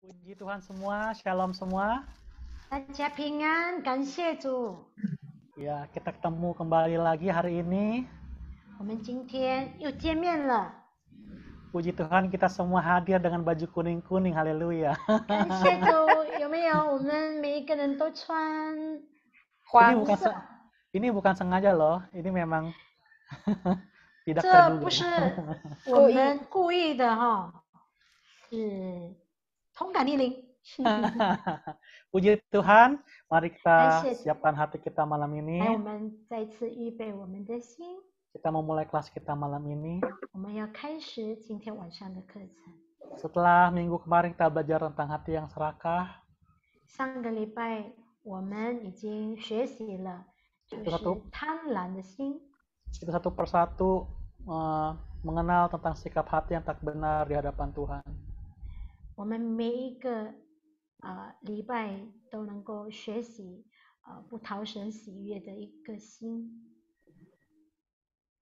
Puji Tuhan semua, shalom semua. 大家平安，感谢主。Ya, kita ketemu kembali lagi hari ini. 我们今天又见面了， Puji Tuhan kita semua hadir dengan baju kuning-kuning, haleluya. 感谢主。有没有？我们每一个人都穿 Ini 黄 bukan 色， ini bukan sengaja loh, ini memang tidak 这 terduga. 不是我们故意的哈，是通感逆鳞。 Puji Tuhan, mari kita Asyik. siapkan hati kita malam 来，我 ini. 们再次预备我们的心， Kita memulai kelas kita malam ini. 我们要开始今天晚上的课程。 Setelah minggu kemarin kita belajar tentang hati yang serakah, 上个礼拜我们已经学习了，就是贪婪的心。 kita satu persatu mengenal tentang sikap hati yang tak benar di hadapan Tuhan. 我们每一个礼拜都能够学习不讨神喜悦的一个心。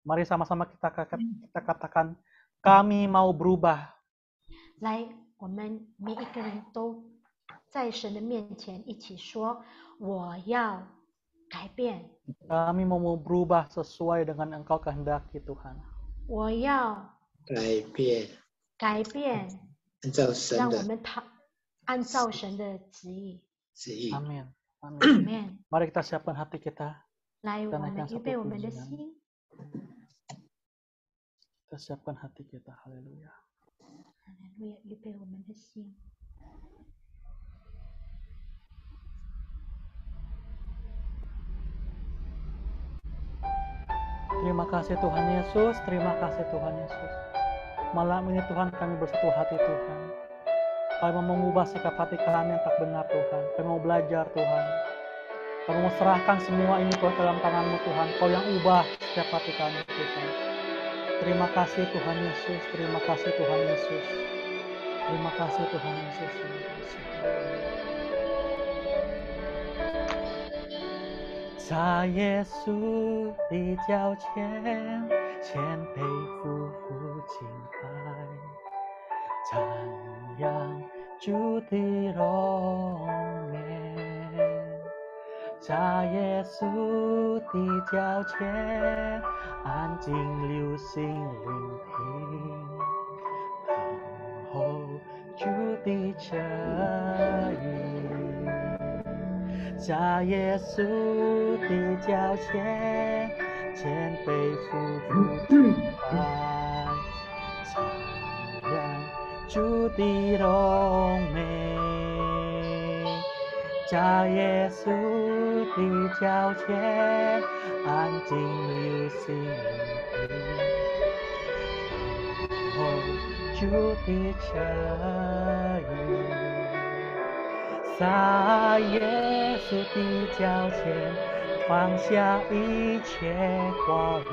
Mari sama-sama kita katakan, kami mau berubah. 来，我们每一个人都在神的面前一起说，我要改变。 Kami mau berubah sesuai dengan Engkau kehendaki Tuhan. 我要改变，让我们按照神的旨意。 Amin. Amin. Mari kita siapkan hati kita. 来，我们预备我们的心。 Kita siapkan hati kita. Haleluya. Haleluya，预备我们的心。 Terima kasih Tuhan Yesus, terima kasih Tuhan Yesus. Malam ini Tuhan kami bersatu hati Tuhan. Kami mau mengubah sikap hati kami yang tak benar Tuhan. Kami mau belajar Tuhan. Kami mau serahkan semua ini Tuhan dalam tangan-Mu Tuhan. Kau yang ubah setiap hati kami Tuhan. Terima kasih Tuhan Yesus, terima kasih Tuhan Yesus. Terima kasih Tuhan Yesus. Terima kasih. 在耶稣的脚前，谦卑匍匐敬拜，瞻仰主的容颜。在耶稣的脚前，安静留心聆听，等候主的指引。 在耶稣的脚前，谦卑匍匐敬拜，瞻仰主的荣美。在耶稣的脚前，安静留心聆听，等候主的指引。 在耶稣的脚前，放下一切挂虑，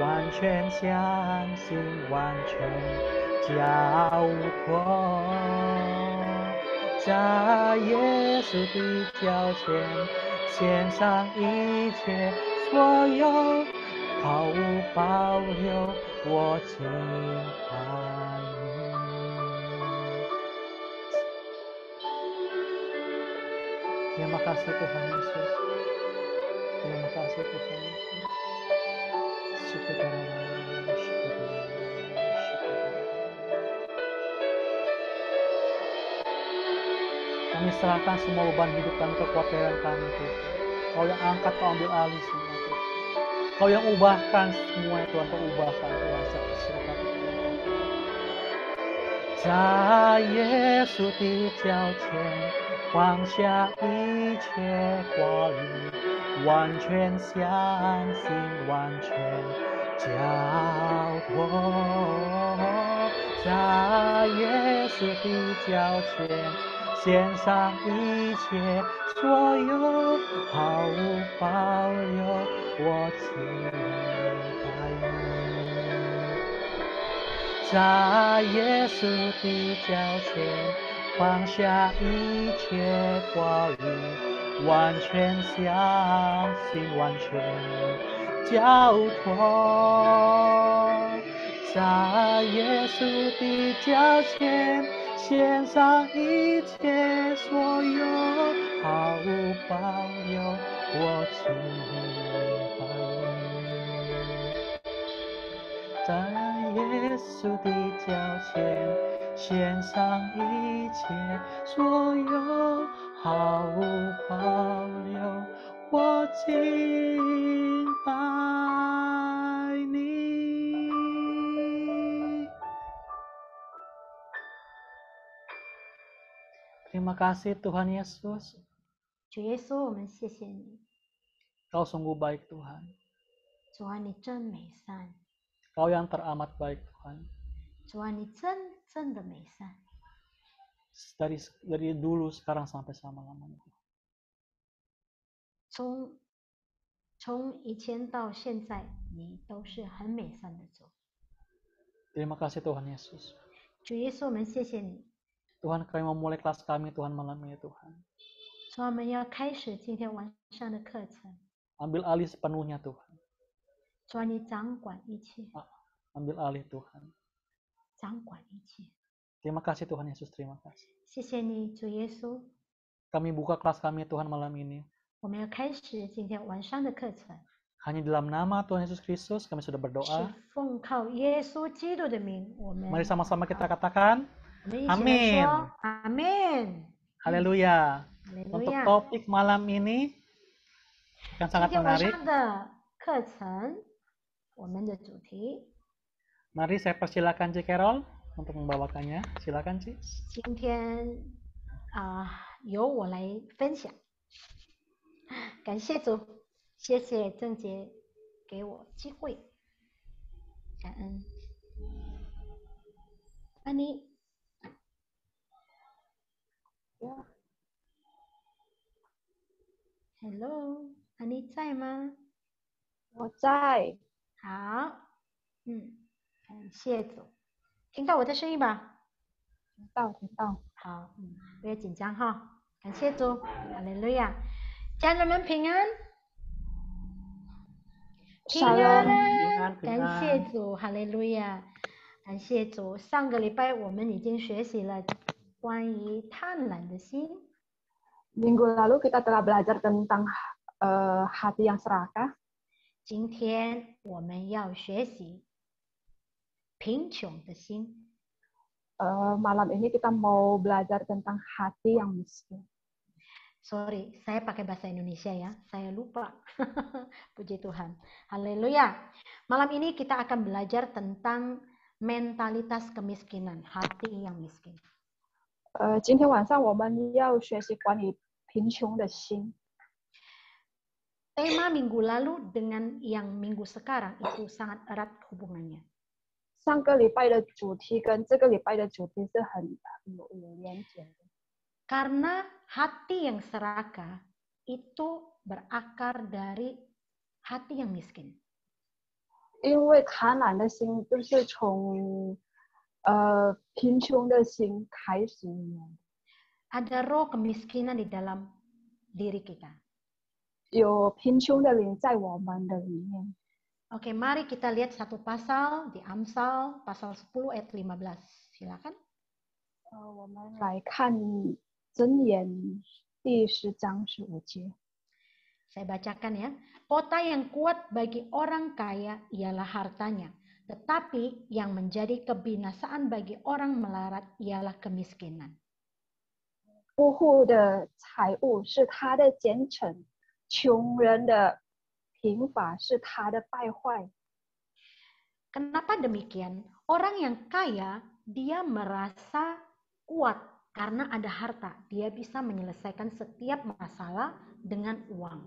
完全相信，完全交托。在耶稣的脚前，献上一切所有，毫无保留，我敬拜你。 Terima kasih Tuhan Yesus. Terima kasih Tuhan Yesus. Kami serahkan semua beban hidup kami, kekhawatiran kami Tuhan. Kau yang angkat, Kau ambil alih semua Tuhan. Kau yang ubahkan semua Tuhan, Kau ubahkan Tuhan. Silakan Tuhan. 在耶稣的脚前。 放下一切挂虑，完全相信，完全交托。在耶稣的脚前，献上一切所有，毫无保留，我敬拜你。在耶稣的脚前。 放下一切挂虑，完全相信，完全交托。在耶稣的脚前，献上一切所有，毫无保留，我敬拜你。在耶稣的脚前，献上一切所有，毫无保留，我敬拜你。Terima kasih Tuhan Yesus, 主耶稣，我们谢谢你， Kau sungguh baik Tuhan. 主啊，你真美善， Kau yang teramat baik Tuhan. 主啊，你真的美善。 Dari dulu sekarang sampai selama-lamanya. 从以前到现在，你都是很美善的主。 Terima kasih Tuhan Yesus. 主耶稣，我们谢谢你， Tuhan, kami memulai kelas kami Tuhan malam ini Tuhan. 主啊，我们要开始今天晚上的课程。 Ambil alih sepenuhnya Tuhan. 主啊，你掌管一切， Ambil alih Tuhan. 掌管一切。 Terima kasih Tuhan Yesus, terima kasih. 谢谢你，主耶稣。 Kami buka kelas kami Tuhan malam ini. 我们要开始今天晚上的课程， Hanya dalam nama Tuhan Yesus Kristus kami sudah 是 berdoa. 奉靠耶稣基督的名，我们 Mari sama-sama kita katakan 我们一起来 Amin. 说阿门。 Haleluya. 哈利路 Untuk 亚。 topik malam ini yang 今 sangat 天晚 menarik. 上的课程，我们的主题， Mari saya persilakan Ci Carol untuk membawakannya. Silakan Ci. 今天由我来分享。感谢主，谢谢郑杰给我机会，感恩。安妮， Hello， 安妮在吗？我在。好，感谢主，听到我的声音吧？听到。好，不要紧张哈，感谢主，哈利路亚，家人们平安，平安，感谢主，哈利路亚，感谢主。上个礼拜我们已经学习了关于贪婪的心。 Minggu lalu kita telah belajar tentang hati yang serakah. 今天我们要学习贫穷的心。 Malam ini kita mau belajar tentang hati yang miskin. Sorry, saya pakai bahasa Indonesia ya, saya lupa. Puji Tuhan, haleluya. Malam ini kita akan belajar tentang mentalitas kemiskinan, hati yang miskin. 今天晚上我们要学习关于贫穷的心。 Tema minggu lalu dengan yang minggu sekarang itu sangat erat hubungannya. 上个礼拜的主题跟这个礼拜的主题是很有连结的。 Karena hati yang serakah itu berakar dari hati yang miskin. 因为贪婪的心就是从贫穷的心开始的。 Ada roh kemiskinan di dalam diri kita. 有贫穷的灵在我们的里面。 Oke, mari kita lihat satu pasal di Amsal pasal 10 ayat 15. Silakan. 我们来看箴言第10章15节。 Saya bacakan ya. Kota yang kuat bagi orang kaya ialah hartanya, tetapi yang menjadi kebinasaan bagi orang melarat ialah kemiskinan. 富户的财物是他的坚城，穷人的贫乏是他的败坏。 Kenapa demikian? Orang yang kaya, dia merasa kuat karena ada harta. Dia bisa menyelesaikan setiap masalah dengan uang.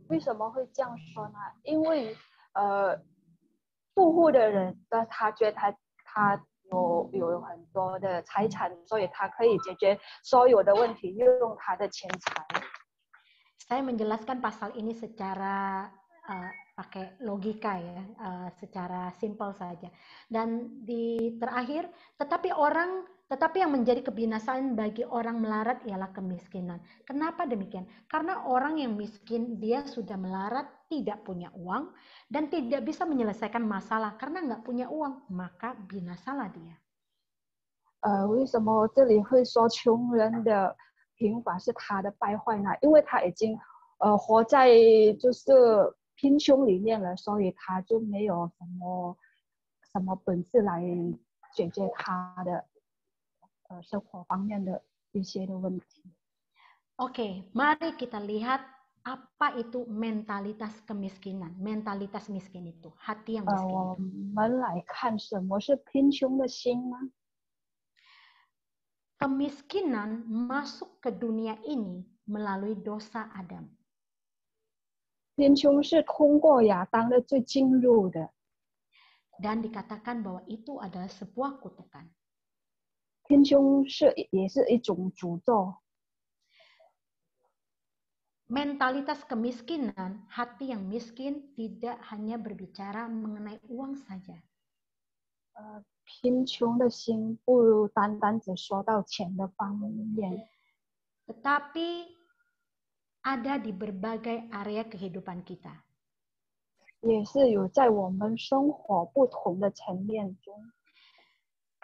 为什么会这样说呢？因为富户的人他觉得他有很多的财产，所以他可以解决所有的问题，用他的钱财。 Saya menjelaskan pasal ini secara pakai logika ya, secara simpel saja. Dan di terakhir, tetapi yang menjadi kebinasaan bagi orang melarat ialah kemiskinan. Kenapa demikian? Karena orang yang miskin dia sudah melarat, tidak punya uang dan tidak bisa menyelesaikan masalah karena nggak punya uang, maka binasalah dia. 为什么这里会说穷人的平凡是他的败坏呢？因为他已经活在就是贫穷里面了，所以他就没有什么本事来解决他的生活方面的一些的问题。Oke, mari kita lihat apa itu mentalitas kemiskinan, mentalitas miskin itu, hati yang miskin 我 itu. 们来看什么是贫穷的心呢？ Kemiskinan masuk ke dunia ini melalui dosa Adam. 贫穷是通过亚当的罪进入的， Dan dikatakan bahwa itu adalah sebuah kutukan. 贫穷也是一种诅咒。 Mentalitas kemiskinan, hati yang miskin tidak hanya berbicara mengenai uang saja. 贫穷的心不单单只说到钱的方面， Tetapi ada di berbagai area kehidupan kita. 也是有在我们生活不同的层面中。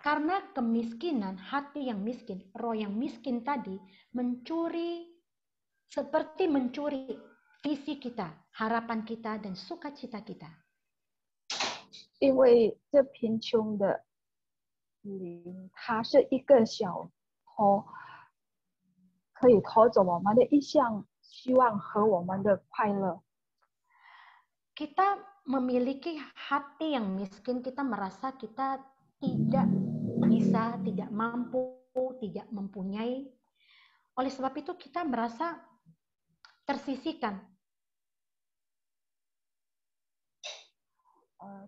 Karena kemiskinan, hati yang miskin, roh yang miskin tadi seperti mencuri visi kita, harapan kita, dan sukacita kita. 因为这贫穷的灵，它是一个小偷，可以偷走我们的一项希望和我们的快乐。 Kita memiliki hati yang miskin, kita merasa kita tidak bisa, tidak mampu, tidak mempunyai. Oleh sebab itu kita merasa tersisihkan.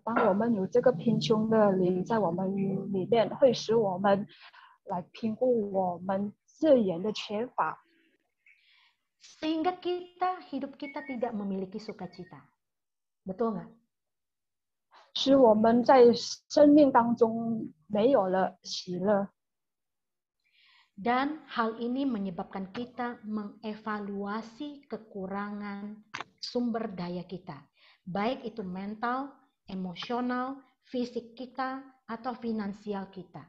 当我们有这个贫穷的灵在我们里面，会使我们来评估我们资源的缺乏， Sehingga hidup kita tidak memiliki sukacita. Betul nggak? 使我们在生命当中没有了喜乐。 Dan hal ini menyebabkan kita mengevaluasi kekurangan sumber daya kita. Baik itu mental, emosional, fisik kita, atau finansial kita.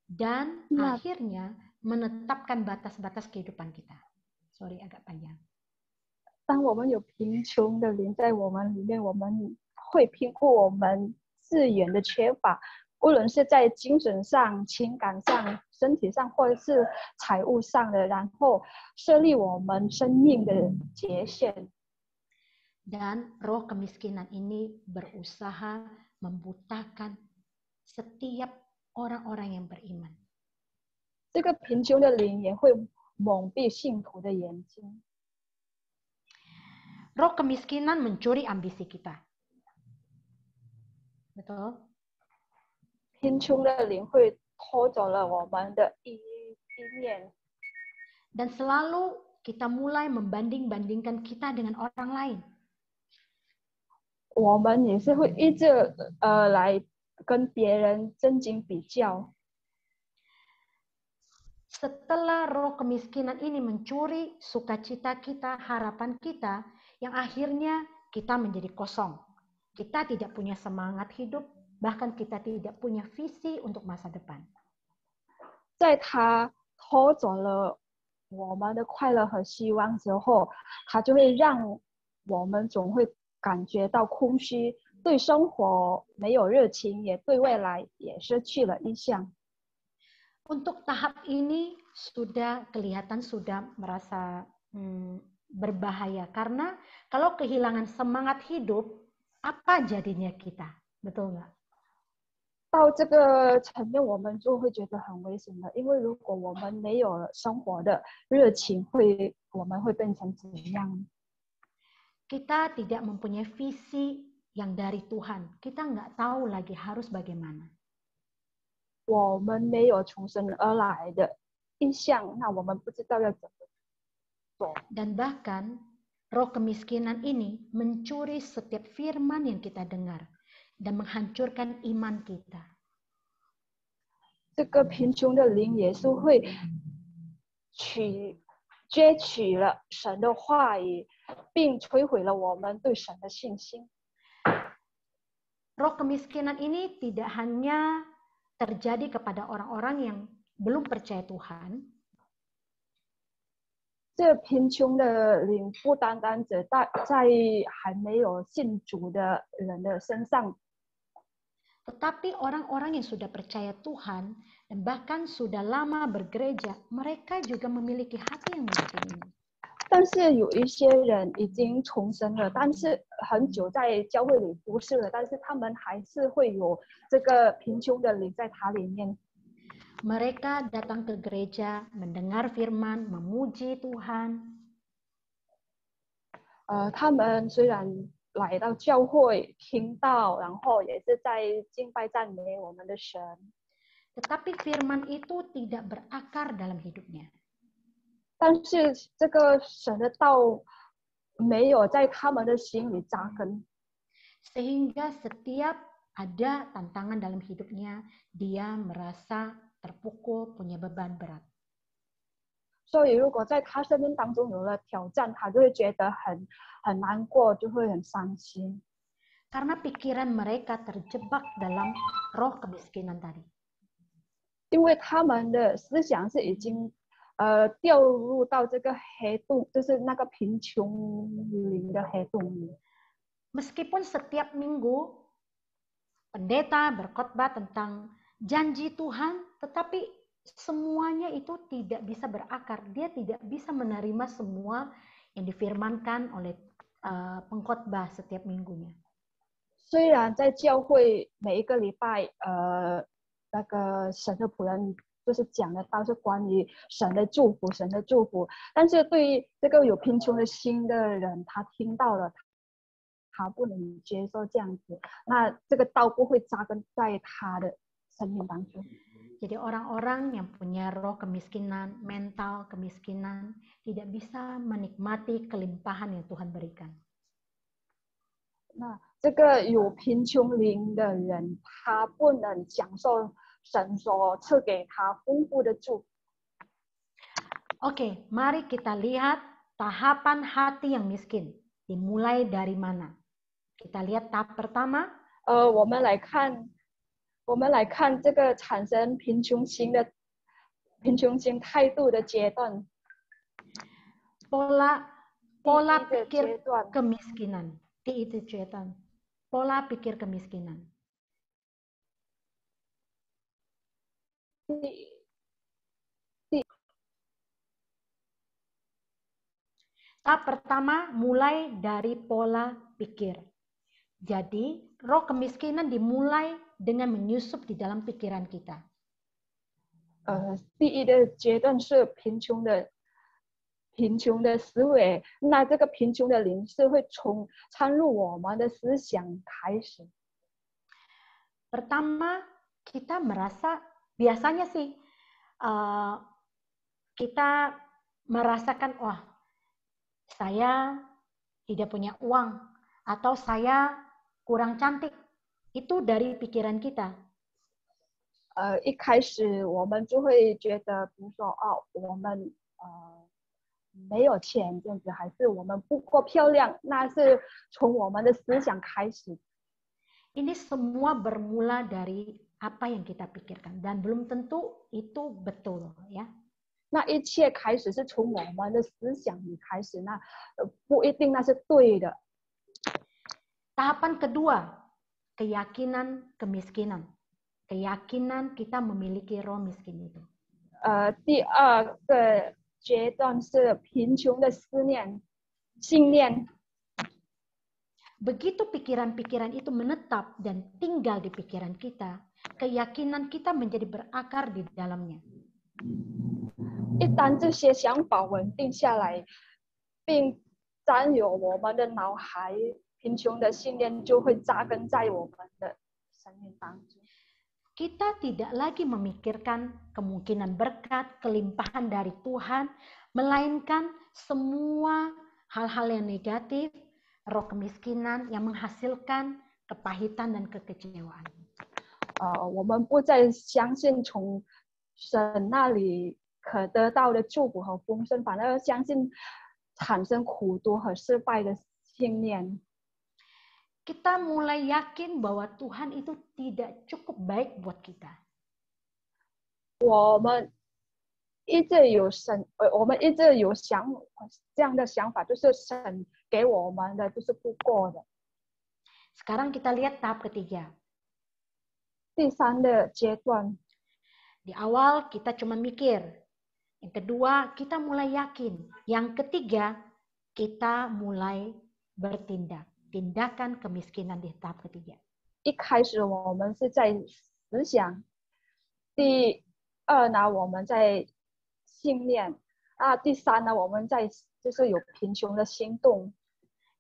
Dan akhirnya menetapkan batas-batas kehidupan kita. Sorry, agak panjang. 当我们有贫穷的灵在我们里面，我们会评估我们资源的缺乏，无论是在精神上、情感上、身体上，或者是财务上的，然后设立我们生命的界限。 Dan roh kemiskinan ini berusaha membutakan setiap orang-orang yang beriman. 这个贫穷的灵也会蒙蔽信徒的眼睛。 Roh kemiskinan mencuri ambisi kita. Betul? 贫穷的灵会偷走了我们的意念， Dan selalu kita mulai membanding-bandingkan kita dengan orang lain. 我们也是会一直来跟别人争竞比较。 Setelah roh kemiskinan ini mencuri sukacita kita, harapan kita, yang akhirnya kita menjadi kosong. Kita tidak punya semangat hidup, bahkan kita tidak punya visi untuk masa depan. 在他偷走了我们的快乐和希望之后，他就会让我们总会感觉到空虚，对生活没有热情，也对未来也失去了意向。 Untuk tahap ini sudah kelihatan sudah merasa berbahaya. Karena kalau kehilangan semangat hidup, apa jadinya kita? Betul nggak? 到这个层面，我们就会觉得很危险了，因为如果我们没有了生活的热情，我们会变成怎样？ Kita tidak mempunyai visi yang dari Tuhan. Kita nggak tahu lagi harus bagaimana. 我们没有从神而来的意向，那我们不知道要怎么做。 Dan bahkan roh kemiskinan ini mencuri setiap firman yang kita dengar dan menghancurkan iman kita. 这个贫穷的灵也是会攫取了神的话语，并摧毁了我们对神的信心。 Roh kemiskinan ini tidak hanya terjadi kepada orang-orang yang belum percaya Tuhan, 这贫穷的灵不单单只在还没有信主的人的身上， tetapi orang-orang yang sudah percaya Tuhan dan bahkan sudah lama bergereja, mereka juga memiliki hati yang miskin ini. 但是有一些人已经重生了，但是很久在教会里服侍了，但是他们还是会有这个贫穷的灵在他里面。 Mereka datang ke gereja, mendengar firman, memuji Tuhan, 他们虽然来到教会听到，然后也是在敬拜赞美我们的神， tetapi firman itu tidak berakar dalam hidupnya. 但是这个神的道没有在他们的心里扎根， Sehingga setiap ada tantangan dalam hidupnya, dia merasa terpukul, punya beban berat. 所以如果在他生命当中有了挑战，他就会觉得很难过，就会很伤心。 Karena pikiran mereka terjebak dalam roh kemiskinan tadi. 因为他们的思想是已经掉入到这个黑洞，就是那个贫穷灵的黑洞里。 Meskipun setiap minggu pendeta berkhotbah tentang janji Tuhan, tetapi semuanya itu tidak bisa berakar. Dia tidak bisa menerima semua yang difirmankan oleh pengkhotbah setiap minggunya. 虽然在教会每一个礼拜，那个神的仆人就是讲的道是关于神的祝福，神的祝福，但是对于这个有贫穷的心的人，他听到了，他不能接受这样子，那这个道不会扎根在他的生命当中。 Jadi orang-orang yang punya roh kemiskinan, mental kemiskinan, tidak bisa menikmati kelimpahan yang Tuhan berikan. 那这个有贫穷灵的人，他不能享受神所赐给他丰富的祝福。 Oke, mari kita lihat tahapan hati yang miskin. Dimulai dari mana? Kita lihat tahap pertama. 我们来看这个产生贫穷心态度的阶段。 Pola 第一个阶 pikir 段， kemiskinan. Pola pikir kemiskinan. 第 Tahap pertama mulai dari pola pikir. Jadi, roh kemiskinan dimulai dengan menyusup di dalam pikiran kita. 第一个阶段是贫穷的思维，那这个贫穷的灵是会从掺入我们的思想开始。 Pertama, kita merasa biasanya sih kita merasakan, wah, saya tidak punya uang atau saya kurang cantik. Itu dari pikiran kita. 一开始我们就会觉得，比如说，哦，我们没有钱这样子，还是我们不够漂亮，那是从我们的思想开始。 Ini semua bermula dari apa yang kita pikirkan dan belum tentu itu betul, ya. 那一切开始是从我们的思想里开始，那不一定那是对的。 Tahapan kedua, keyakinan kemiskinan. Keyakinan kita memiliki roh miskin itu. 第二个阶段是贫穷的信念。 Begitu pikiran-pikiran itu menetap dan tinggal di pikiran kita, keyakinan kita menjadi berakar di dalamnya. 一旦这些想法稳定下来，并占有我们的脑海，贫穷的信念就会扎根在我们的生命当中。 Kita tidak lagi memikirkan kemungkinan berkat, kelimpahan dari Tuhan, melainkan semua hal-hal yang negatif, roh kemiskinan yang menghasilkan kepahitan dan kekecewaan. 我们不再相信从神那里可得到的祝福和丰盛，反而相信产生苦毒和失败的信念。 Kita mulai yakin bahwa Tuhan itu tidak cukup baik buat kita. 我们一直有我们一直有这样的想法，就是神给我们的就是不够的。 Sekarang kita lihat tahap ketiga. 第三的阶段， Di awal kita cuma mikir. Yang kedua, kita mulai yakin. Yang ketiga, kita mulai bertindak. Tindakan kemiskinan di tahap ketiga. 一开始我们是在思想，第二呢我们在信念啊，第三呢我们在就是有贫穷的行动。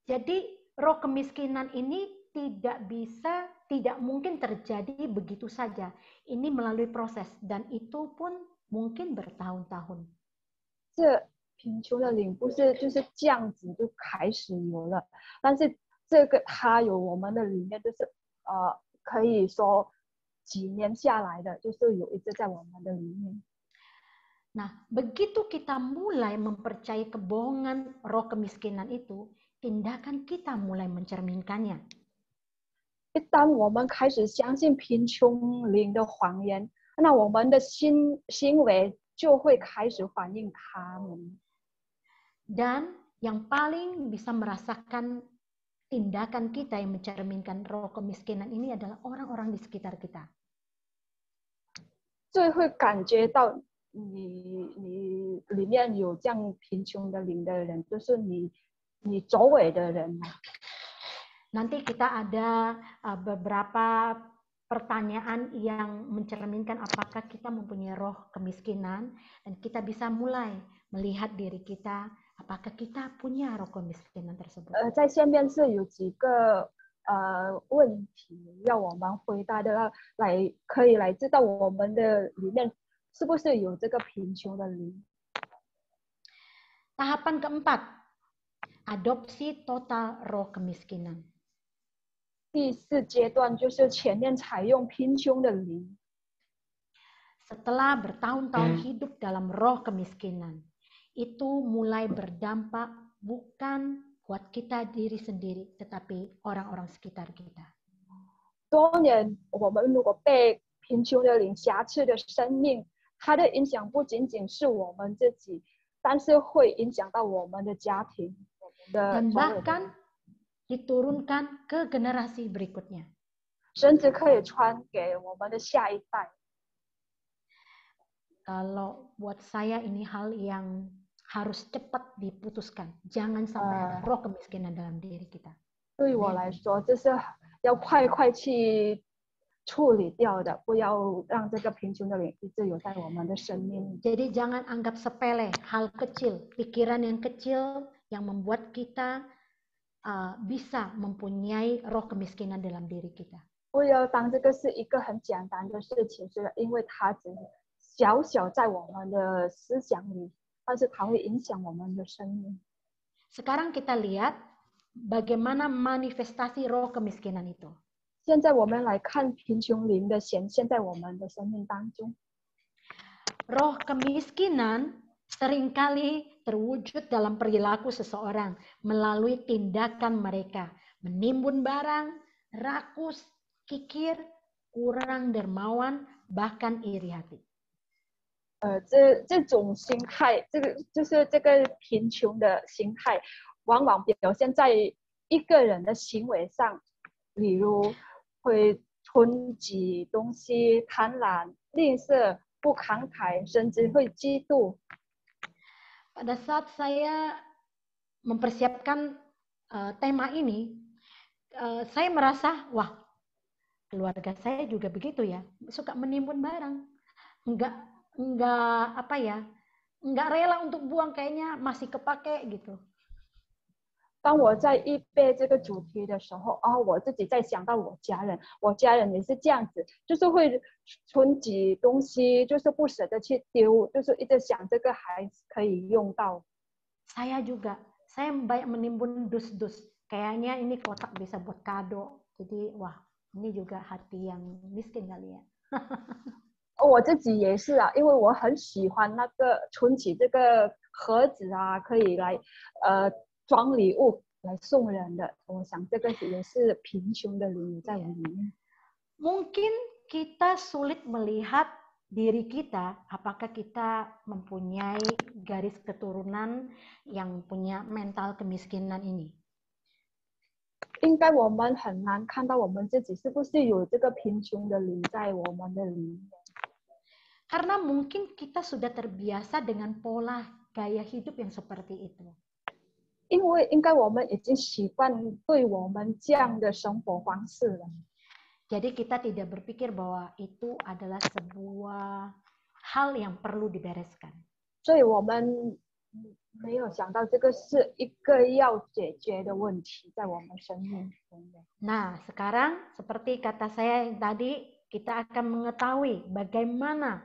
Jadi roh kemiskinan ini tidak mungkin terjadi begitu saja. Ini melalui proses dan itu pun mungkin bertahun-tahun. 这贫穷的灵不是就是这样子就开始有了，但是这个它有我们的里面就是可以说几年下来的，就是有一直在我们的里面。 Nah, begitu kita mulai mempercayai kebohongan roh kemiskinan itu, tindakan kita mulai mencerminkannya. 当我们开始相信贫穷灵的谎言，那我们的行为就会开始反映他们。 Dan yang paling bisa merasakan tindakan kita yang mencerminkan roh kemiskinan ini adalah orang-orang di sekitar kita. 最会感觉到你里面有这样贫穷的灵的人，就是你周围的人。 Nanti kita ada beberapa pertanyaan yang mencerminkan apakah kita mempunyai roh kemiskinan dan kita bisa mulai melihat diri kita apakah kita punya roh kemiskinan tersebut. 在下面是有几个问题要我们回答的，可以来知道我们的里面是不是有这个贫穷的灵。 Tahapan keempat, adopsi total roh kemiskinan. 第四阶段就是前面采用贫穷的灵。 Setelah bertahun-tahun hidup dalam roh kemiskinan, itu mulai berdampak bukan buat kita diri sendiri, tetapi orang-orang sekitar kita. 多年我们如果被贫穷的灵挟持的生命，它的影响不仅仅是我们自己，但是会影响到我们的家庭，我们的 Dan 周围的 bahkan 人， diturunkan ke generasi berikutnya. 甚至可以传给我们的下一代。 Kalau buat saya ini hal yang harus cepat diputuskan. Jangan sampai ada roh kemiskinan dalam diri kita. 对我来说，这是要快去处理掉的，不要让这个贫穷的灵一直有在我们的生命。 Jadi jangan anggap sepele, hal kecil, pikiran yang kecil yang membuat kita bisa mempunyai roh kemiskinan dalam diri kita. 不要当这个是一个很简单的事情，是因为它只小在我们的思想里，但是它会影响我们的生命。 Sekarang kita lihat bagaimana manifestasi roh kemiskinan itu. 现在我们来看贫穷灵的显现在我们的生命当中。 Roh kemiskinan seringkali terwujud dalam perilaku seseorang melalui tindakan mereka, menimbun barang, rakus, kikir, kurang dermawan, bahkan iri hati. 这种心态，就是这个贫穷的心态，往往表现在一个人的行为上，例如会囤积东西、贪婪、吝啬、不慷慨，甚至会嫉妒。 Pada saat saya mempersiapkan tema ini, saya merasa, wah, keluarga saya juga begitu ya, suka menimbun barang, nggak rela untuk buang, kayaknya masih kepake gitu. 当我在预备这个主题的时候，我自己在想到我家人也是这样子，就是会囤积东西，就是不舍得去丢，就是一直想这个还可以用到。 Saya juga, saya banyak menimbun dus-dus. Kayaknya ini kotak bisa buat kado. Jadi, wah, ini juga hati yang miskin kali ya. 我自己也是啊，因为我很喜欢那个存起这个盒子啊，可以来装礼物来送人的。我想这个也是贫穷的灵在我里面。 Mungkin kita sulit melihat diri kita, apakah kita mempunyai garis keturunan yang punya mental kemiskinan ini? 应该我们很难看到我们自己是不是有这个贫穷的灵在我们的里面。 Karena mungkin kita sudah terbiasa dengan pola gaya hidup yang seperti itu. 因为应该我们已经习惯对我们这样的生活方式了， Jadi kita tidak berpikir bahwa itu adalah sebuah hal yang perlu dibereskan. 所以我们没有想到这个是一个要解决的问题在我们生命中的。 Nah, sekarang seperti kata saya yang tadi, kita akan mengetahui bagaimana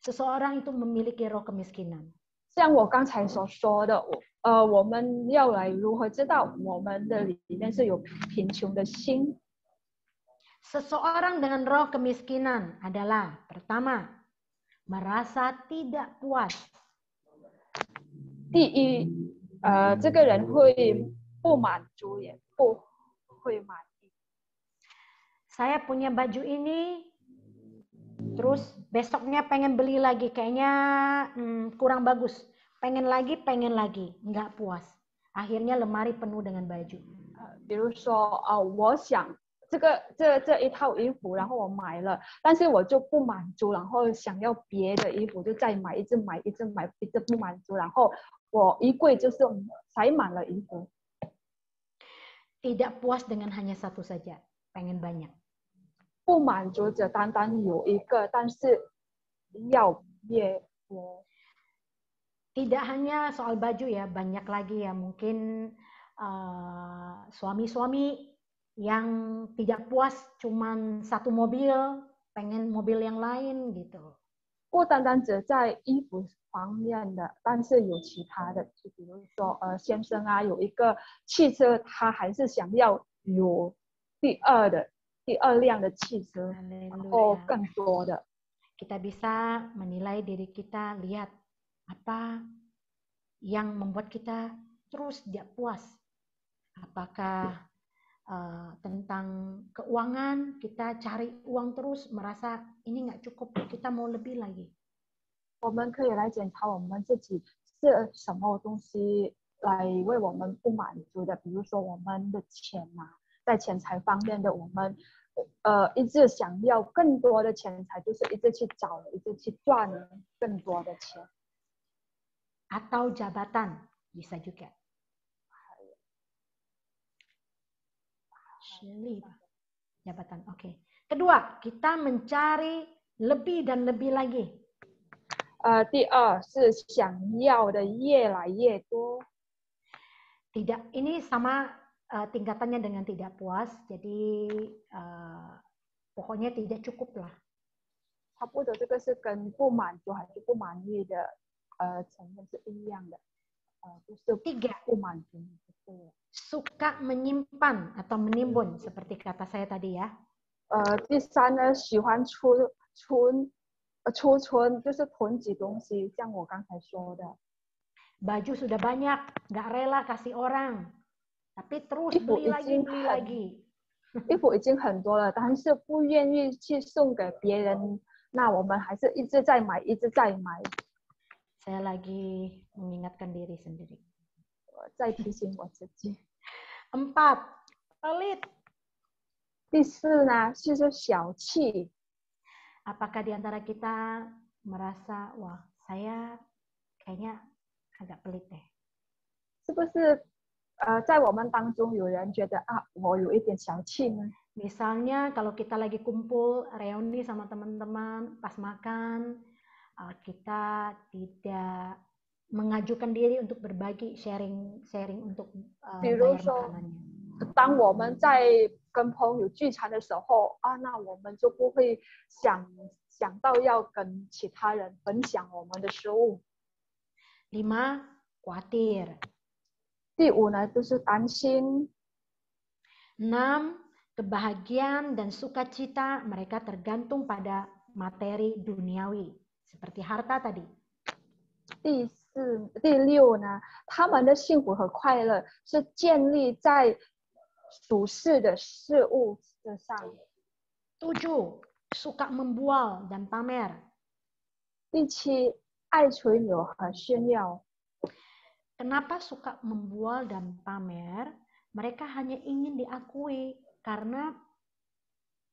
seseorang itu memiliki roh kemiskinan. 像我刚才所说的，我们要来如何知道我们的里面是有贫穷的心？ Seseorang dengan roh kemiskinan adalah pertama, merasa tidak puas. 第一，这个人会不满足，也不会满意。 Saya punya baju ini, terus besoknya pengen beli lagi, kayaknya kurang bagus. Pengen lagi, nggak puas. Akhirnya lemari penuh dengan baju. 比如说，我想这一套衣服，然后我买了，但是我就不满足，然后想要别的衣服，就再买，一直买，一直买，一直不满足，然后我衣柜就是塞满了衣服。 Tidak puas dengan hanya satu saja, pengen banyak. 不满足只单单有一个，但是要越多。 Tidak hanya soal baju ya, banyak lagi ya. Mungkin suami-suami yang tidak puas cuman satu mobil, pengen mobil yang lain gitu. 不单单只在衣服方面的，但是有其他的，就比如说，先生啊，有一个汽车，他还是想要有第二辆的汽车，然后更多的。 Kita bisa menilai diri kita, lihat apa yang membuat kita terus tidak puas. Apakah tentang keuangan, kita cari uang terus, merasa ini nggak cukup, kita mau lebih lagi. 我们可以来检查我们自己是什么东西来为我们不满足的，比如说我们的钱啊，在钱财方面的，我们一直想要更多的钱财，就是一直去找，一直去赚更多的钱。 Atau jabatan, bisa juga. Jabatan, oke. Kedua, kita mencari lebih dan lebih lagi. 第二是想要的越来越多。 Tidak, ini sama tingkatannya dengan tidak puas, jadi pokoknya tidak cukup lah. 差不多，这个是跟不满足还是不满意的成分是一样的，就是不满足。 Suka menyimpan atau menimbun seperti kata saya tadi ya. 第三呢，喜欢储存，就是囤积东西，像我刚才说的。 Baju sudah banyak, nggak rela kasih orang, tapi terus beli lagi. 衣服已经很多了，但是不愿意去送给别人，那我们还是一直在买，一直在买。 Saya lagi mengingatkan diri sendiri. 我在提醒我自己。 4, pelit. 第四呢，就是小气。 Apakah di antara kita merasa, wah saya kayaknya agak pelit deh. 是不是在我们当中有人觉得我有一点小气呢？ Misalnya kalau kita lagi kumpul reuni sama teman-teman pas makan, kita tidak mengajukan diri untuk berbagi, sharing untuk bayar makanannya. 当我们在跟朋友聚餐的时候那我们就不会想到要跟其他人分享我们的食物。 5, khawatir. 第五呢，就是担心。 6, kebahagiaan dan sukacita mereka tergantung pada materi duniawi, seperti harta tadi. 第六呢，他们的幸福和快乐是建立在属世的事物之上。 7, suka membual dan pamer. 第七，爱吹牛和炫耀。 Kenapa suka membual dan pamer? Mereka hanya ingin diakui karena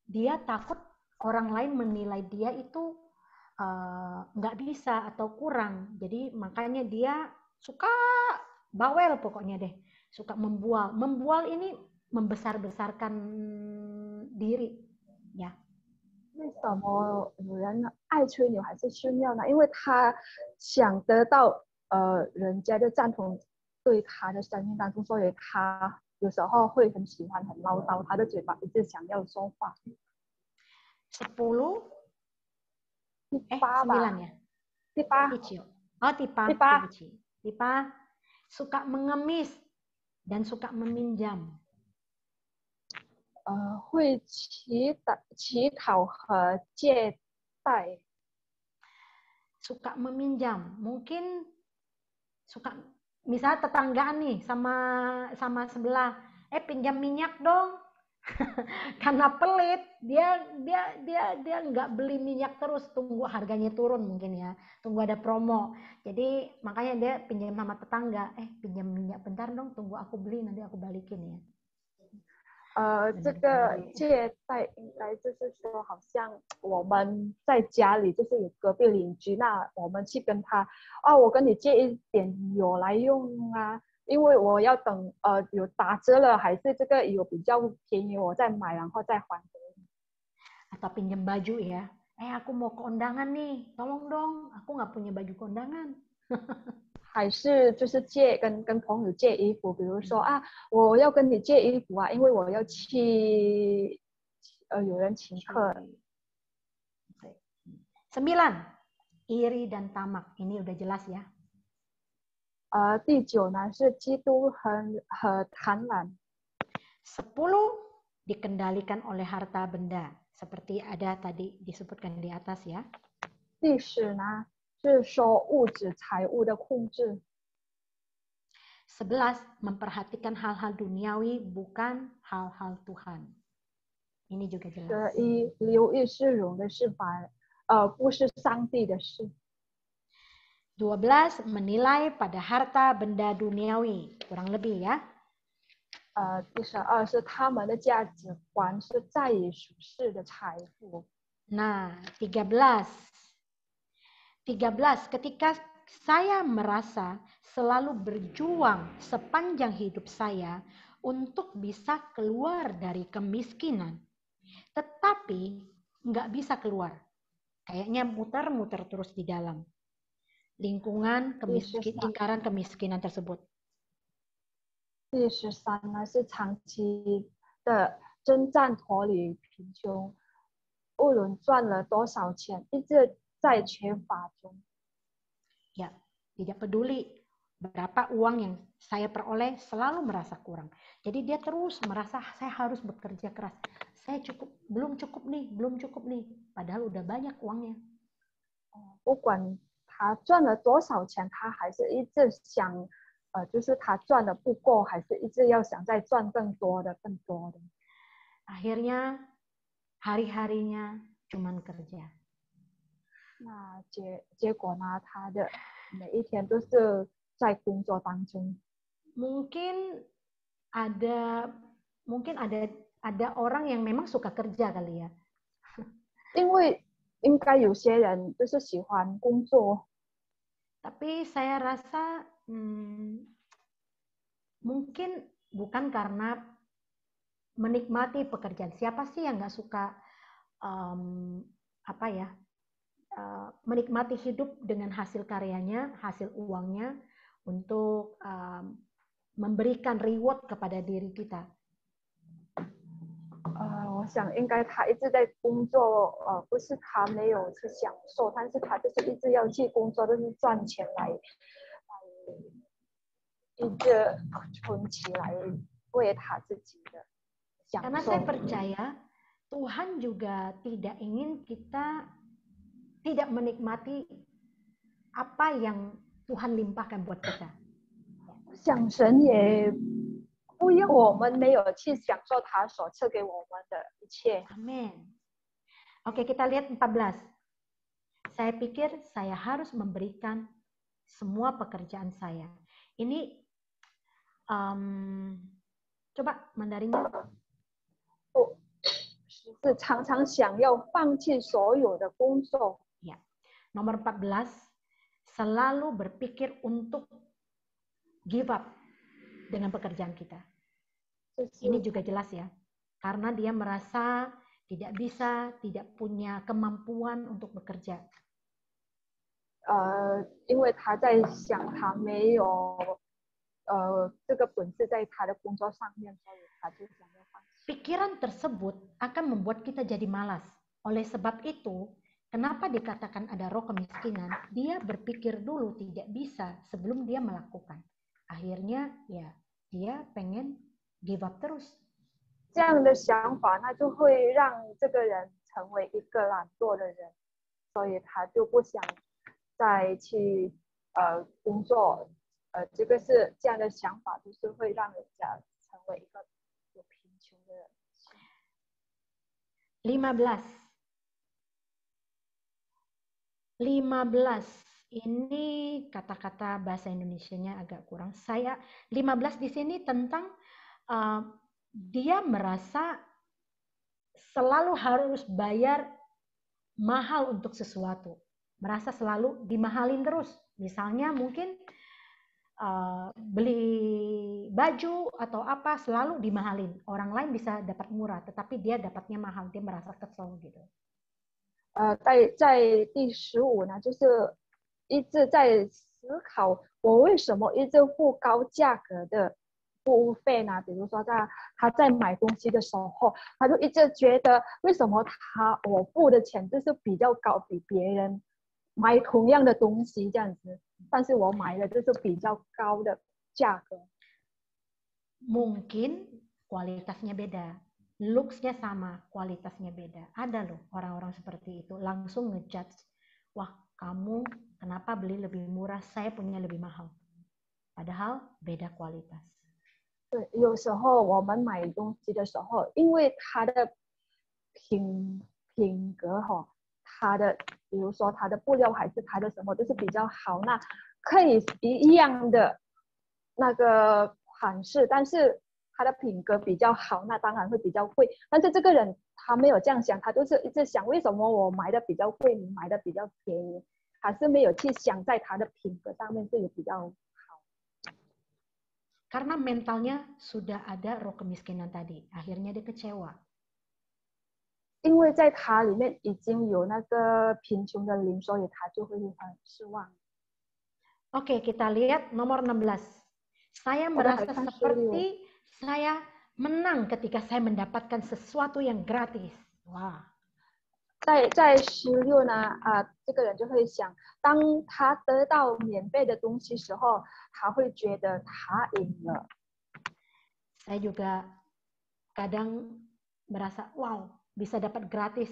dia takut orang lain menilai dia itu nggak bisa atau kurang. Jadi makanya dia suka bawel pokoknya deh. Suka membual. Membual ini membesar-besarkan diri. Ya. 为什么有人爱吹牛还是炫耀呢？因为他想得到人家的赞同，对他的生命当中，所以他有时候会很喜欢很唠叨，他的嘴巴一直想要说话。 10, 第八吧， 9 ya? 第八， Oh, tipa. 第八， Tipa suka mengemis dan suka meminjam. 会乞讨和借贷。 Suka meminjam. Mungkin suka misalnya tetanggaan nih sama sebelah, pinjam minyak dong. Karena pelit, dia nggak beli minyak terus, tunggu harganya turun mungkin ya, tunggu ada promo. Jadi makanya dia pinjam sama tetangga, pinjam minyak bentar dong, tunggu aku beli nanti aku balikin ya. 这个借贷应该就是说，好像我们在家里就是有隔壁邻居，那我们去跟他，我跟你借一点油来用啊，因为我要等有打折了，还是这个有比较便宜，我再买然后再还给你。 Atau pinjam baju ya, aku mau ke undangan nih, tolong dong, aku nggak punya baju kondangan. 还是就是跟朋友借衣服，比如说我要跟你借衣服啊，因为我要去有人请客。 9, iri dan tamak. Ini udah jelas ya. 第九呢是嫉妒和贪婪。 10, dikendalikan oleh harta benda, seperti ada tadi disebutkan di atas ya. 第十呢是说物质财物的控制。 11, memperhatikan hal-hal duniawi bukan hal-hal Tuhan. Ini juga jelas. 11, 留意世容的事反不是上帝的事。 12, menilai pada harta benda duniawi, kurang lebih ya. 第12是他们的价值观是在于属世的财富。 Nah, 13, ketika saya merasa selalu berjuang sepanjang hidup saya untuk bisa keluar dari kemiskinan, tetapi nggak bisa keluar. Kayaknya muter-muter terus di dalam lingkaran kemiskinan tersebut. 第13呢是长期的征战脱离贫穷，无论赚了多少钱，一直在缺乏中。 Ya, tidak peduli berapa uang yang saya peroleh, selalu merasa kurang. Jadi dia terus merasa saya harus bekerja keras. Saya belum cukup nih. Padahal udah banyak uangnya. 不管他赚了多少钱，他还是一直想，就是他赚的不够，还是一直要想再赚更多的。 Akhirnya hari-harinya cuman kerja. 那结果呢？他的每一天都是在工作当中。 Mungkin ada orang yang memang suka kerja kali ya. 因为应该有些人就是喜欢工作。 Tapi saya rasa mungkin bukan karena menikmati pekerjaan. Siapa sih yang nggak suka menikmati hidup dengan hasil karyanya, hasil uangnya untuk memberikan reward kepada diri kita. 我想应该他一直在工作，不是他没有去享受，但是他就是一直要去工作，就是赚钱来一直存起来，为他自己的享受。 Karena saya percaya Tuhan juga tidak ingin kita tidak menikmati apa yang Tuhan limpahkan buat kita. 想神也不要我们没有去享受他所赐给我们的一切。 Amin. Oke, kita lihat 14. Saya pikir saya harus memberikan semua pekerjaan saya. Ini coba Mandarinnya. 是常常想要放弃所有的工作。 Ya. Nomor 14, selalu berpikir untuk give up dengan pekerjaan kita. 这 Ini 是 juga jelas ya. Karena dia merasa tidak bisa, tidak punya kemampuan untuk bekerja. 因为他在想他没有这个本事在他的工作上面，所以他就想要放弃。 Pikiran tersebut akan membuat kita jadi malas. Oleh sebab itu, kenapa dikatakan ada roh kemiskinan? Dia berpikir dulu tidak bisa sebelum dia melakukan. Akhirnya ya dia pengen give up terus. 这样的想法，那就会让这个人成为一个懒惰的人，所以他就不想再去工作。这个是这样的想法，就是会让人家成为一个有贫穷的人。 15. 15 ini kata-kata bahasa Indonesianya agak kurang. 15 di sini tentang dia merasa selalu harus bayar mahal untuk sesuatu. Merasa selalu dimahalin terus. Misalnya mungkin beli baju atau apa selalu dimahalin. Orang lain bisa dapat murah, tetapi dia dapatnya mahal. Dia merasa kesel gitu. 在第15呢，就是一直在思考我为什么一直付高价格的服务费呢？比如说他在买东西的时候，他就一直觉得为什么我付的钱就是比较高，比别人买同样的东西这样子，但是我买的就是比较高的价格。 Mungkin kualitasnya beda. Looks-nya sama, kualitasnya beda. Ada loh orang-orang seperti itu. Langsung ngejudge. Wah, kamu kenapa beli lebih murah? Saya punya lebih mahal. Padahal beda kualitas. 对，有时候我们买东西的时候，因为它的品格它的比如说它的布料还是它的什么，就是比较好，那可以一样的那个款式，但是他的品格比较好，那当然会比较贵。但是这个人他没有这样想，他就是一直想为什么我买的比较贵，你买的比较便宜，还是没有去想在他的品格上面是有比较好。 Karena mentalnya sudah ada roh kemiskinan tadi. Akhirnya dia kecewa. 因为在他里面已经有那个贫穷的灵，所以他就会很失望。 Oke, kita lihat nomor 16. Saya merasa seperti saya menang ketika saya mendapatkan sesuatu yang gratis. Wah. 在16呢，这个人就会想，当他得到免费的东西时候，他会觉得他赢了。 Saya juga kadang merasa, wow, bisa dapat gratis,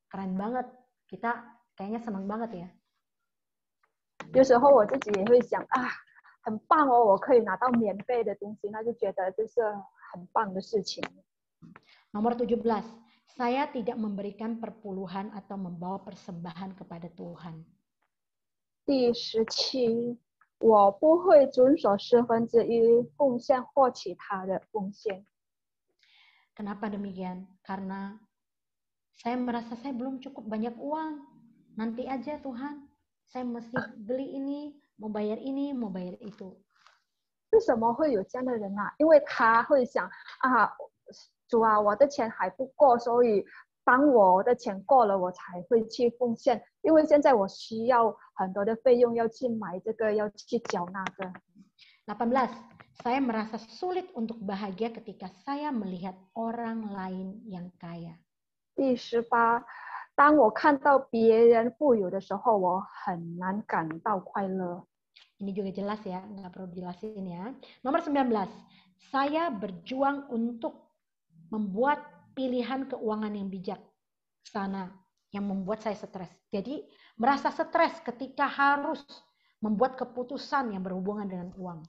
keren banget. Kita kayaknya senang banget ya. 有时候我自己也会想啊，很棒哦，我可以拿到免费的东西，那就觉得这是很棒的事情。 Nomor 17, saya tidak memberikan perpuluhan atau membawa persembahan kepada Tuhan. 第17，我不会遵守1/4奉献或其他的奉献。 Kenapa demikian? Karena saya merasa saya belum cukup banyak uang. Nanti aja Tuhan, saya mesti beli ini, mau bayar itu. 为什么会有这样的人呢？因为他会想啊，主啊，我的钱还不够，所以当我的钱够了，我才会去奉献。因为现在我需要很多的费用，要去买这个，要去缴那个。 18. Saya merasa sulit untuk bahagia ketika saya melihat orang lain yang kaya. 第18，当我看到别人富有的时候，我很难感到快乐。 Ini juga jelas ya, nggak perlu dijelasin ya. Nomor 19. Saya berjuang untuk membuat pilihan keuangan yang bijaksana yang membuat saya stres. Jadi merasa stres ketika harus membuat keputusan yang berhubungan dengan uang.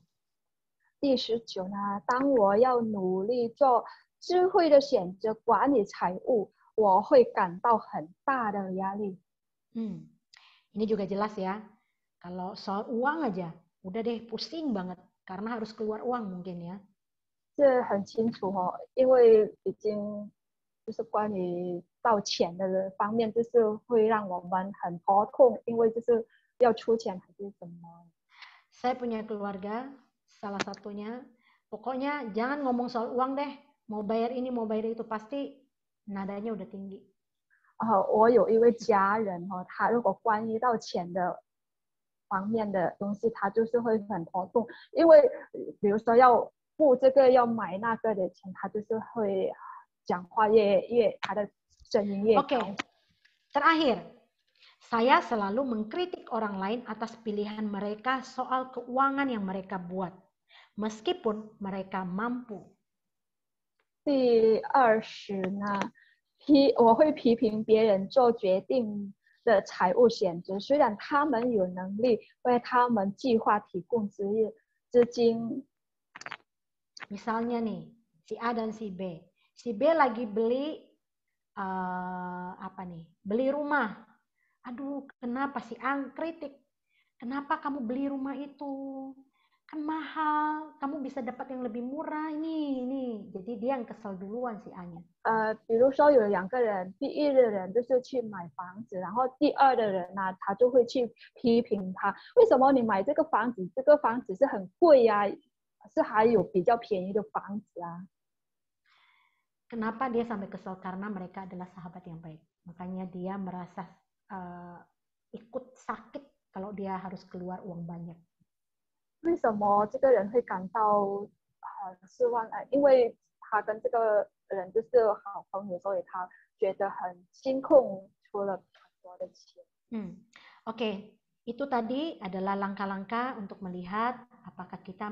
第19呢，当我要努力做智慧的选择管理财务，我会感到很大的压力。Ini juga jelas ya. Kalau soal uang aja, udah deh pusing banget karena harus keluar uang mungkin ya. 这很清楚哦，因为已经就是关于到钱的方面，就是会让我们很头痛，因为就是要出钱还是什么。 Saya punya keluarga, salah satunya, pokoknya jangan ngomong soal uang deh. Mau bayar ini, mau bayar itu, pasti nadanya udah tinggi. 我有一位家人哦，他如果关于到钱的方面的东西，他就是会很头痛，因为比如说要付这个要买那个的钱，他就是会讲话越他的声音越高。 Oke, terakhir, saya selalu mengkritik orang lain atas pilihan mereka soal keuangan yang mereka buat, meskipun mereka mampu. 第20呢，我会批评别人做决定的财务选择，虽然他们有能力为他们计划提供资金。 Misalnya nih, si A dan si B. Si B lagi beli beli rumah. Aduh, kenapa si A kritik? Kenapa kamu beli rumah itu? Kan mahal, kamu bisa dapat yang lebih murah ini. Jadi dia yang kesel duluan si A-nya. 比如说有2个人，第一的人就是去买房子，然后第二的人呢，他就会去批评他，为什么你买这个房子？这个房子是很贵呀，是还有比较便宜的房子啊。 Kenapa dia sampai kesel? Karena mereka adalah sahabat yang baik. Makanya dia merasa ikut sakit kalau dia harus keluar uang banyak. 为什么这个人会感到很失望？因为他跟这个人就是好朋友，所以他觉得很心痛，出了很多的钱。Oke, itu tadi adalah langkah-langkah untuk melihat apakah kita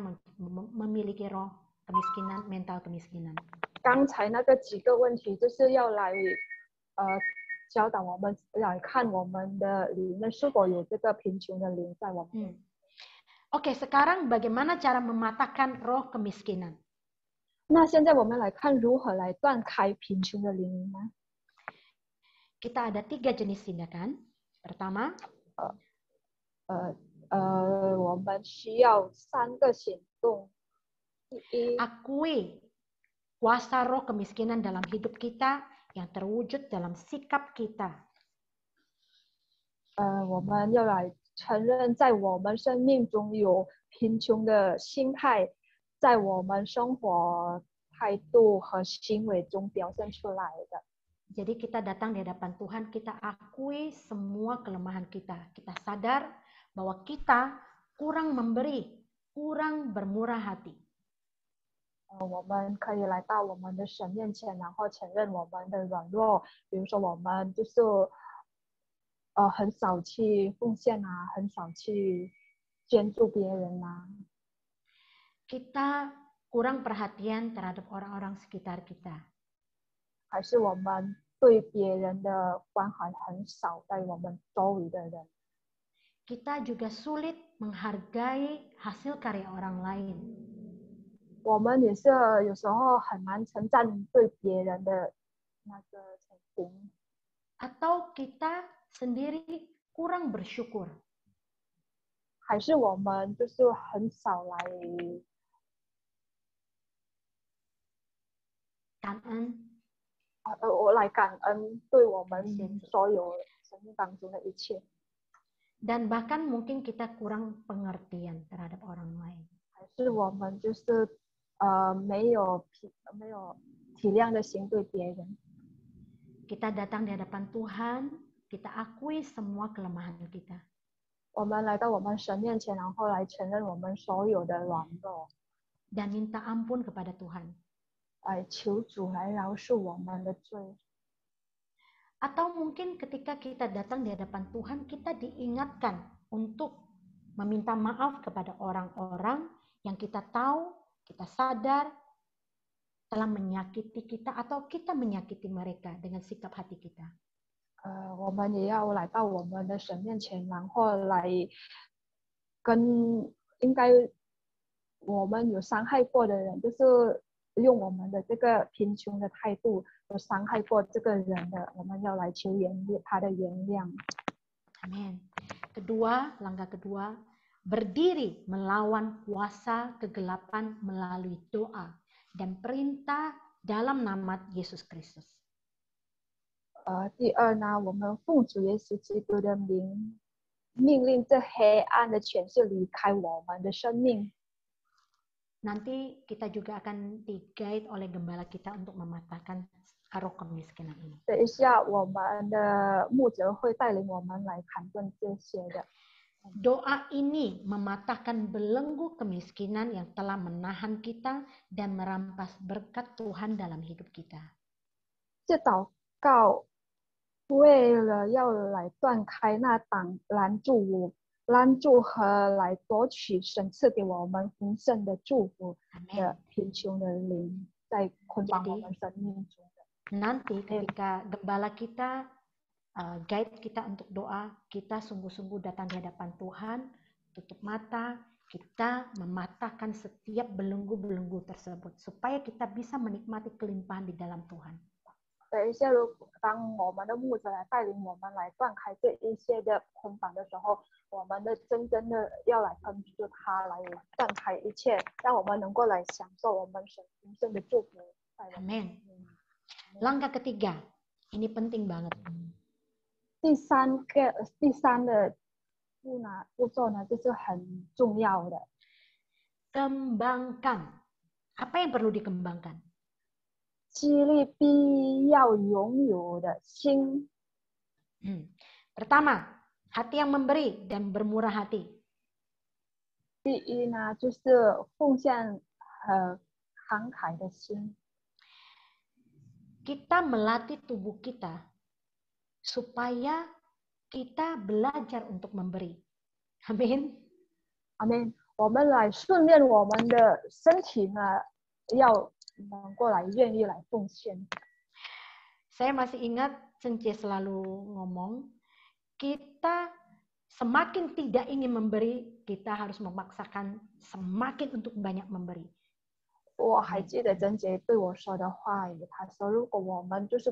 memiliki roh kemiskinan, mental kemiskinan. 刚才那个几个问题就是要来教导我们来看我们的里面是否有这个贫穷的灵在我们。Oke, sekarang bagaimana cara mematahkan roh kemiskinan? 那现在我们来看如何来断开贫穷的灵呢？ Kita ada 3 jenis tindakan. Pertama, 我们需要3个行动。第一， akui kuasa roh kemiskinan dalam hidup kita yang terwujud dalam sikap kita. 我们要来承认在我们生命中有贫穷的心态，在我们生活态度和行为中表现出来的。 Jadi kita datang di hadapan Tuhan, kita akui semua kelemahan kita. Kita sadar bahwa kita kurang memberi, kurang bermurah hati. 我们可以来到我们的神面前，然后承认我们的软弱，比如说我们就是很少去奉献啊，很少去捐助别人啊。 Kita kurang perhatian terhadap orang-orang sekitar kita. 还是我们对别人的关怀很少，在我们周围的人。 Kita juga sulit menghargai hasil karya orang lain. 我们也是有时候很难称赞对别人的那个成功。 Atau kita sendiri kurang bersyukur. 还是我们就是很少来 感恩 我来感恩对我们所有生命当中的一切。 Dan bahkan mungkin kita kurang pengertian terhadap orang lain. 还是我们就是没有体谅的心对别人。 Kita datang di hadapan Tuhan, kita akui semua kelemahan kita. 我们来到我们神面前，然后来承认我们所有的软弱， Dan minta ampun kepada Tuhan. 来求主来饶恕我们的罪。 Atau mungkin ketika kita datang di hadapan Tuhan, kita diingatkan untuk meminta maaf kepada orang-orang yang kita tahu, kita sadar telah menyakiti kita atau kita menyakiti mereka dengan sikap hati kita. 我们也要来到我们的神面前，然后来跟应该我们有伤害过的人，就是用我们的这个贫穷的态度有伤害过这个人的，我们要来求他的原谅。 Amin. Langkah kedua, berdiri melawan kuasa kegelapan melalui doa dan perintah dalam nama Yesus Kristus. 第二呢，我们奉主耶稣基督的名，命令这黑暗的权势离开我们的生命。 Nanti kita juga akan di-guide oleh gembala kita untuk mematahkan roh kemiskinan ini. 等一下，我们的牧者会带领我们来谈论这些的。 Doa ini mematahkan belenggu kemiskinan yang telah menahan kita dan merampas berkat Tuhan dalam hidup kita. 这祷告为了要来断开那拦住和来夺取神赐给我们丰盛的祝福的贫穷的灵，在捆绑我们生命中的。 Nanti ketika gembala kita guide kita untuk doa, kita sungguh-sungguh datang di hadapan Tuhan, tutup mata, kita mematahkan setiap belenggu-belenggu tersebut supaya kita bisa menikmati kelimpahan di dalam Tuhan. 等一下，当我们的牧者来带领我们来断开这一些的捆绑的时候，我们的真的要来跟着他来断开一切，让我们能够来享受我们神丰盛的祝福。 Amin. Langkah ketiga, ini penting banget. 第三的步骤呢，就是很重要的。 Kembangkan. Apa yang perlu dikembangkan? 激励必要拥有的心。 Pertama, hati yang memberi dan bermurah hati. 第一呢，就是奉献和慷慨的心。 Kita melatih tubuh kita supaya kita belajar untuk memberi. Amin. Amin. 我们来训练我们的身体呢，要能够来愿意来奉献。 Saya masih ingat Cence selalu ngomong, kita semakin tidak ingin memberi, kita harus memaksakan semakin untuk banyak memberi. 我还记得珍姐对我说的话语，她说：“如果我们就是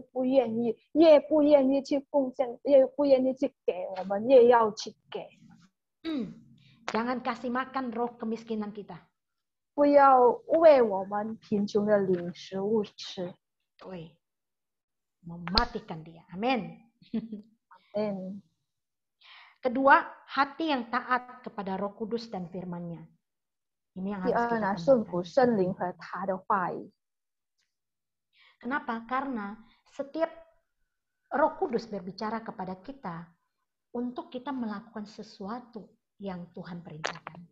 越不愿意去奉献，越不愿意去给，我们越要去给。 Jangan kasih makan roh kemiskinan kita. 不要为我们贫穷的领食物吃。 Woi, mematikan dia. Amin. Amin. Kedua, hati yang taat kepada Roh Kudus dan firman-Nya. Ini yang 第 harus 二 kita 呢，顺服 kembangkan. 圣灵和他的话语。 Kenapa? Karena setiap Roh Kudus berbicara kepada kita untuk kita melakukan sesuatu yang Tuhan perintahkan.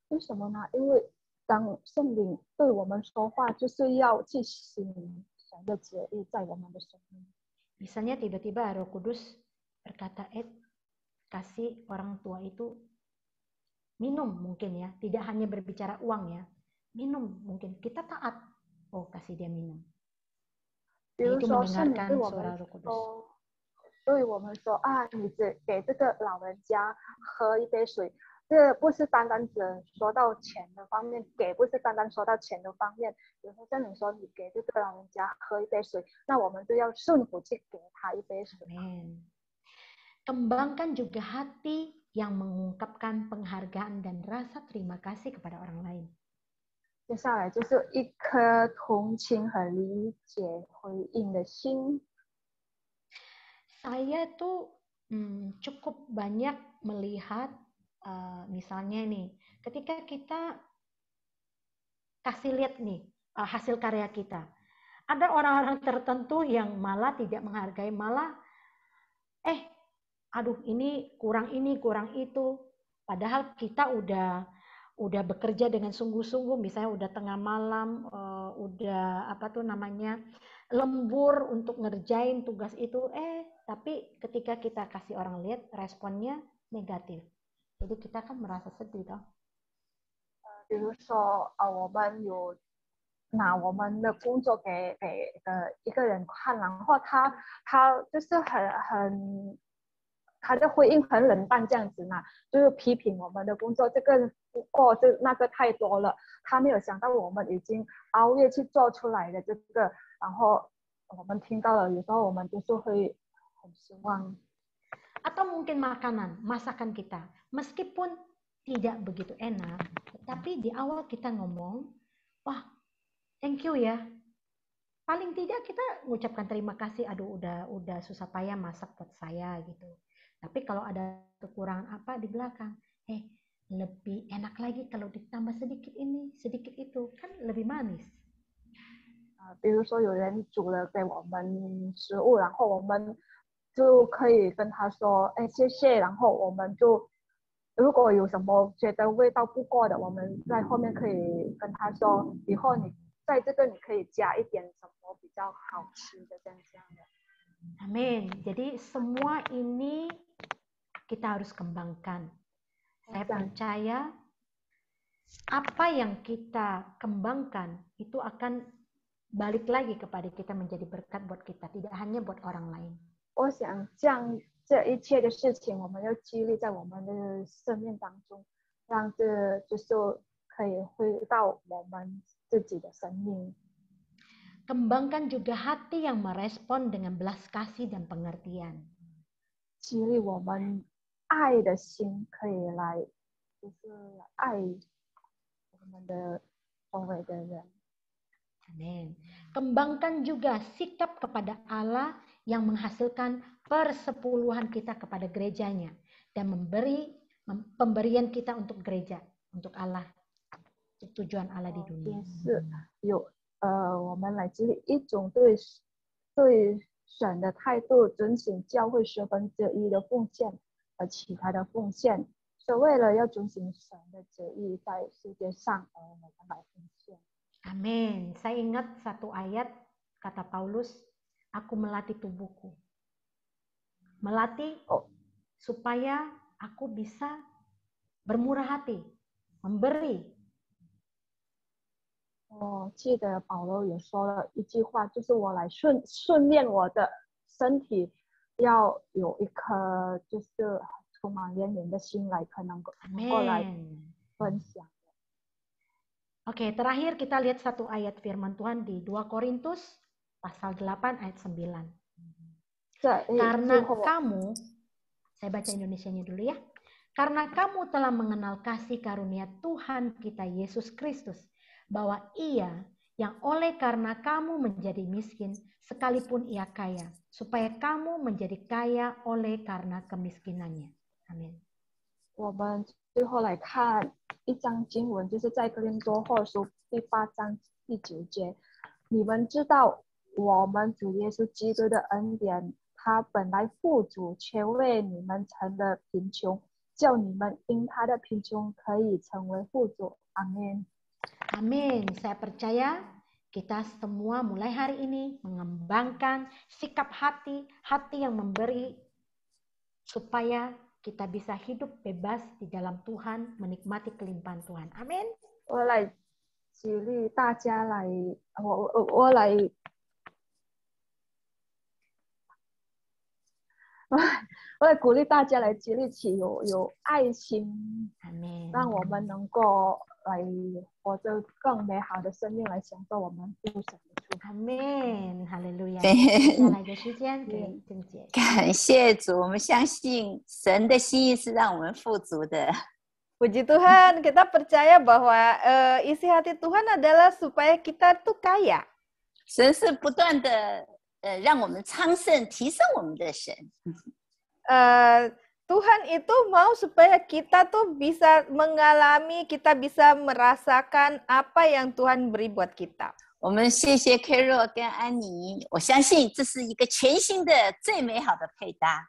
为什么呢？因为当圣灵对我们说话，就是要去行神的旨意在我们的生命。 Misalnya tiba-tiba Roh Kudus berkata, kasih orang tua itu minum mungkin ya, tidak hanya berbicara uang ya, minum mungkin, kita taat, kasih dia minum. 比如 Itu 说，圣灵 mendengarkan 对我 suara 们 Roh Kudus. 说，对我们说啊，你给这个老人家喝一杯水，这不是单单只说到钱的方面，给不是单单说到钱的方面。比如说圣灵说你给这个老人家喝一杯水，那我们就要顺服去给他一杯水。 Amin. Kembangkan juga hati yang mengungkapkan penghargaan dan rasa terima kasih kepada orang lain. 接下来就是一颗同情和理解回应的心。 Saya tuh cukup banyak melihat misalnya nih, ketika kita kasih lihat nih hasil karya kita, ada orang-orang tertentu yang malah tidak menghargai, malah aduh ini kurang itu, padahal kita udah bekerja dengan sungguh-sungguh, misalnya udah tengah malam, udah lembur untuk ngerjain tugas itu, tapi ketika kita kasih orang lihat responnya negatif, jadi kita kan merasa sedih toh. 比如说我们有拿我们的工作给一个人看，然后他就是他的回应很冷淡这样子嘛，就是批评我们的工作这个不够，那个太多了。他没有想到我们已经熬夜去做出来的这个，然后我们听到了，有时候我们就是会很失望。atau mungkin makanan, masakan kita. Meskipun tidak begitu enak, tapi di awal kita ngomong, wah, thank you ya. Paling tidak kita mengucapkan terima kasih, aduh udah susah payah masak buat saya gitu. Tapi kalau ada kekurangan apa di belakang, lebih enak lagi kalau ditambah sedikit ini, sedikit itu, kan lebih manis. 比如说有人煮了给我们食物，然后我们就可以跟他说，哎，谢谢，然后我们就如果有什么觉得味道不够的，我们在后面可以跟他说，以后你在这个你可以加一点什么比较好吃的这样的。 Amin. Jadi semua ini kita harus kembangkan. Saya percaya apa yang kita kembangkan itu akan balik lagi kepada kita menjadi berkat buat kita, tidak hanya buat orang lain. 我想将这一切的事情，我们要激励在我们的生命当中，让这就是可以回到我们自己的生命。 Kembangkan juga hati yang merespon dengan belas kasih dan pengertian. 激励我们爱的心可以来，就是爱我们的周围的人。 Amin. Kembangkan juga sikap kepada Allah yang menghasilkan persepuluhan kita kepada gerejanya dan pemberian kita untuk gereja, untuk Allah, untuk tujuan Allah di dunia. 我们来激励一种对神的态度，遵循教会1/10的奉献和其他的奉献，是为了要遵循神的旨意在世界上，我们来奉献。 Amin. Saya ingat satu ayat kata Paulus, aku melatih tubuhku. Melatih supaya aku bisa bermurah hati, memberi. 我记得保罗也说了一句话，就是我来训练我的身体，要有一颗就是充满怜悯的心来，可能够来分享。 Oke, terakhir kita lihat satu ayat firman Tuhan di 2 Korintus pasal 8 ayat 9. Karena kamu, saya baca Indonesianya dulu ya. Karena kamu telah mengenal kasih karunia Tuhan kita Yesus Kristus, bahwa Ia yang oleh karena kamu menjadi miskin, sekalipun Ia kaya, supaya kamu menjadi kaya oleh karena kemiskinannya. Amin. 我们最后来看一章经文，就是在哥林多后书第8章第9节。你们知道，我们主耶稣基督的恩典，他本来富足，却为你们成了贫穷，叫你们因他的贫穷可以成为富足。Amin. Amin. Saya percaya kita semua mulai hari ini mengembangkan sikap hati yang memberi supaya kita bisa hidup bebas di dalam Tuhan, menikmati kelimpahan Tuhan. Amin. 我来激励大家来，我来鼓励大家来激励起有爱心， Amin. 让我们能够来活着更美好的生命，来享受我们父神的祝福。 Amin. Haleluya. 对。再来一个时间给郑姐。感谢主，我们相信神的心意是让我们富足的。 Puji Tuhan, kita percaya bahwa isi hati Tuhan adalah supaya kita tuh kaya. 神是不断的让我们昌盛，提升我们的神。 Tuhan itu mau supaya kita tuh bisa mengalami, kita bisa merasakan apa yang Tuhan beri buat kita. 我们谢谢 Carol 跟安妮，我相信这是一个全新的、最美好的配搭。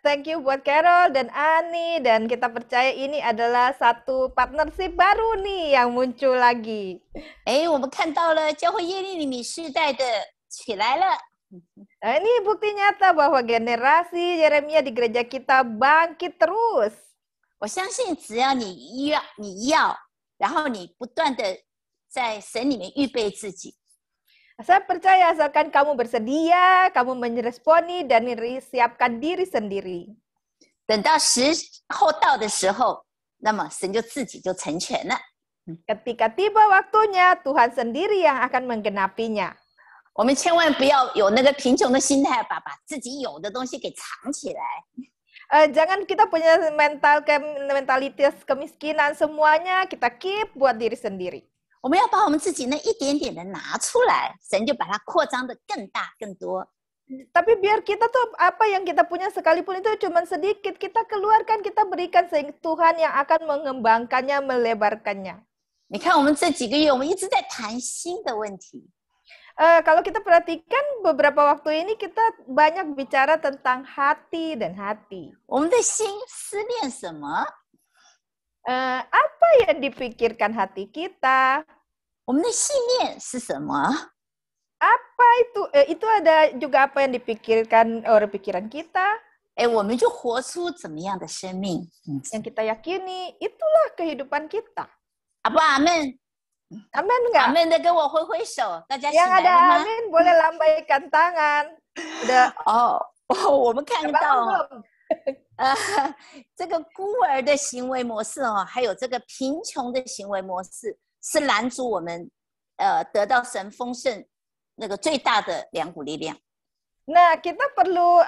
Thank you buat Carol dan Ani, dan kita percaya ini adalah satu partnership baru nih yang muncul lagi. 我们看到了教会耶利米世代的起来了。 Nah, ini bukti nyata bahwa generasi Yeremia di gereja kita bangkit terus. 我相信只要你要，然后你不断的在神里面预备自己。 Saya percaya asalkan kamu bersedia, kamu meresponi dan siapkan diri sendiri. 等到时候到的时候，那么神就自己就成全了。 Ketika tiba waktunya, Tuhan sendiri yang akan menggenapinya. 我们千万不要有那个贫穷的心态，把自己有的东西给藏起来。Jangan kita punya mentalitas kemiskinan, semuanya kita keep buat diri sendiri. 我们要把我们自己那一点点的拿出来，神就把它扩张的更大更多。Tapi biar kita tuh apa yang kita punya sekalipun itu cuma sedikit, kita keluarkan, kita berikan sehingga Tuhan yang akan mengembangkannya, melebarkannya. 你看，我们这几个月，我们一直在谈心的问题。Kalau kita perhatikan beberapa waktu ini kita banyak bicara tentang hati dan hati. 我们的心思念什么？ Apa yang dipikirkan hati kita? 我们的信念是什么？ Apa itu? Itu ada juga apa yang dipikirkan oleh pikiran kita. 我们就活出怎么样的生命？ Yang kita yakini, itulah kehidupan kita. 阿不阿门？ Amin 阿 nggak? 门的跟我挥挥手，大家起 Yang 来 ada 了吗？ amin boleh lambaikan tangan. Udah 我们看 bangun 到 belum? 这个孤儿的行为模式还有这个贫穷的行为模式，是拦阻我们得到神丰盛那个最大的两股力量。 Nah, kita perlu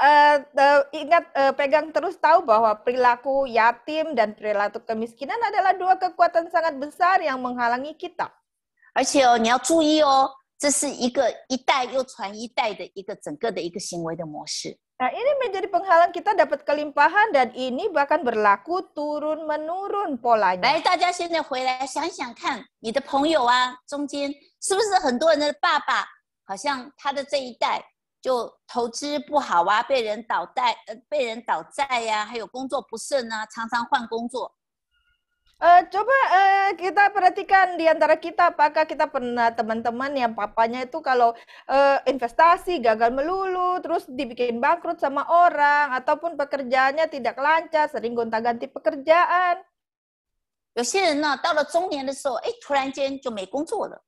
ingat, pegang terus tahu bahwa perilaku yatim dan perilaku kemiskinan adalah dua kekuatan sangat besar yang menghalangi kita. 而且你要注意这是一个一代又传一代的一个整个的一个行为的模式。 Nah, ini menjadi penghalang kita dapat kelimpahan dan ini bahkan berlaku turun-menurun polanya. 来，大家现在回来想想看，你的朋友中间是不是很多人的爸爸，好像他的这一代就投资不好被人倒债呀，还有工作不顺常常换工作。 Coba kita perhatikan di antara kita, apakah kita pernah teman-teman yang papanya itu kalau investasi gagal melulu, terus dibikin bangkrut sama orang, ataupun pekerjaannya tidak lancar, sering gonta-ganti pekerjaan. 有些人呢，到了中年的时候，突然间就没工作了。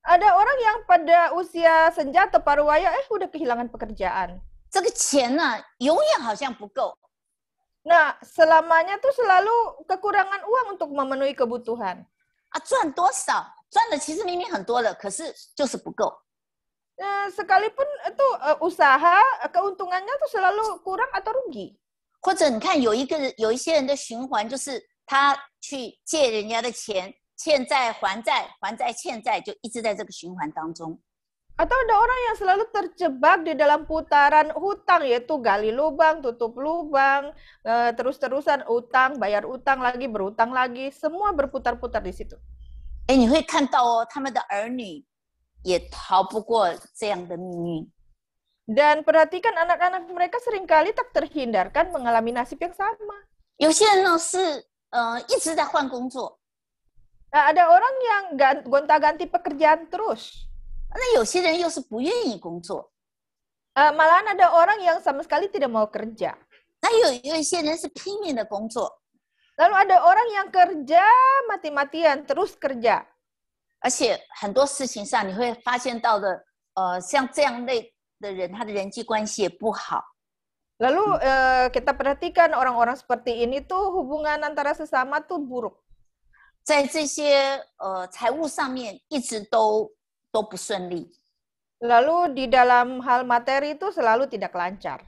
Ada orang yang pada usia senja atau paruh waya, udah kehilangan pekerjaan. 这个钱呢，永远好像不够。 Nah, selamanya tuh selalu kekurangan uang untuk memenuhi kebutuhan. 赚多少？赚的其实明明很多了，可是就是不够。 Sekalipun itu usaha, keuntungannya tuh selalu kurang atau rugi. 或者你看，有一些人的循环，就是他去借人家的钱，欠债还债，还债欠债，就一直在这个循环当中。 Atau ada orang yang selalu terjebak di dalam putaran hutang, yaitu gali lubang, tutup lubang, terus-terusan utang, bayar utang lagi, berutang lagi, semua berputar-putar di situ. 你会看到他们的儿女也逃不过这样的命运。 Dan perhatikan anak-anak mereka seringkali tak terhindarkan mengalami nasib yang sama. 有些人呢是一直在换工作， Nah, ada orang yang gonta-ganti pekerjaan terus. 那有些人又是不愿意工作。 Malahan ada orang yang sama sekali tidak mau kerja. 那有一些人是拼命的工作， Lalu ada orang yang kerja mati-matian, terus kerja. 而且很多事情上你会发现到的，像这样类的人，他的人际关系也不好。 Lalu kita perhatikan orang-orang seperti ini tuh hubungan antara sesama tuh buruk. 在这些财务上面一直都不顺利。 Lalu di dalam hal materi itu selalu tidak lancar.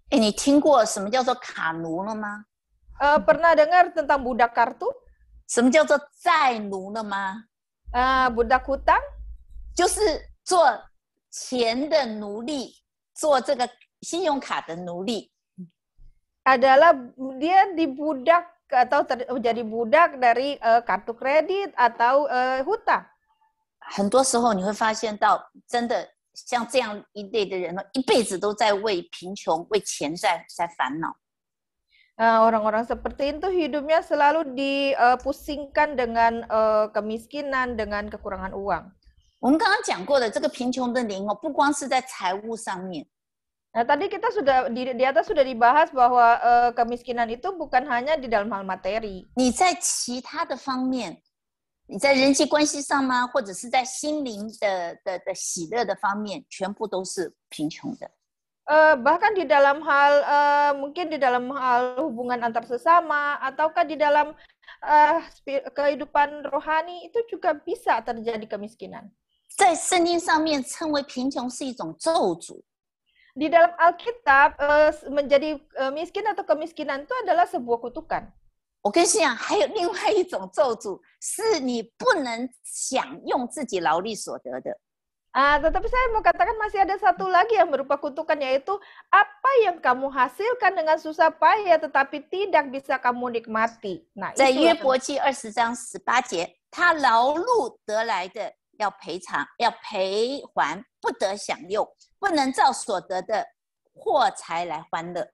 你听过什么叫做卡奴了吗？ Pernah dengar tentang budak kartu? 什么叫做债奴了吗？ Budak hutang? 就是做钱的奴隶，做这个信用卡的奴隶。 Adalah dia dibudak atau menjadi budak dari kartu kredit atau hutang. 很多时候你会发现到，真的像这样一类的人呢，一辈子都在为贫穷、为钱在烦恼。 Orang-orang seperti itu hidupnya selalu dipusingkan dengan kemiskinan, dengan kekurangan uang. 我们刚刚讲过的这个贫穷的灵不光是在财务上面， Nah, tadi kita sudah di atas sudah dibahas bahwa kemiskinan itu bukan hanya di dalam hal materi. 你在其他的方面，你在人际关系上吗？或者是在心灵的喜乐的方面，全部都是贫穷的。 Bahkan di dalam hal mungkin di dalam hal hubungan antar sesama ataukah di dalam kehidupan rohani itu juga bisa terjadi kemiskinan. 在圣经上面称为贫穷是一种咒诅。 Di dalam Alkitab, menjadi miskin atau kemiskinan itu adalah sebuah kutukan. 我跟你讲，还有另外一种咒诅，是你不能享用自己劳力所得的。 Tetapi saya mau katakan masih ada satu lagi yang berupa kutukan, yaitu apa yang kamu hasilkan dengan susah payah tetapi tidak bisa kamu nikmati. Nah, 在 itulah 约伯记20章18节，他劳碌得来的要赔偿，要赔还，不得享用，不能照所得的获财来欢乐。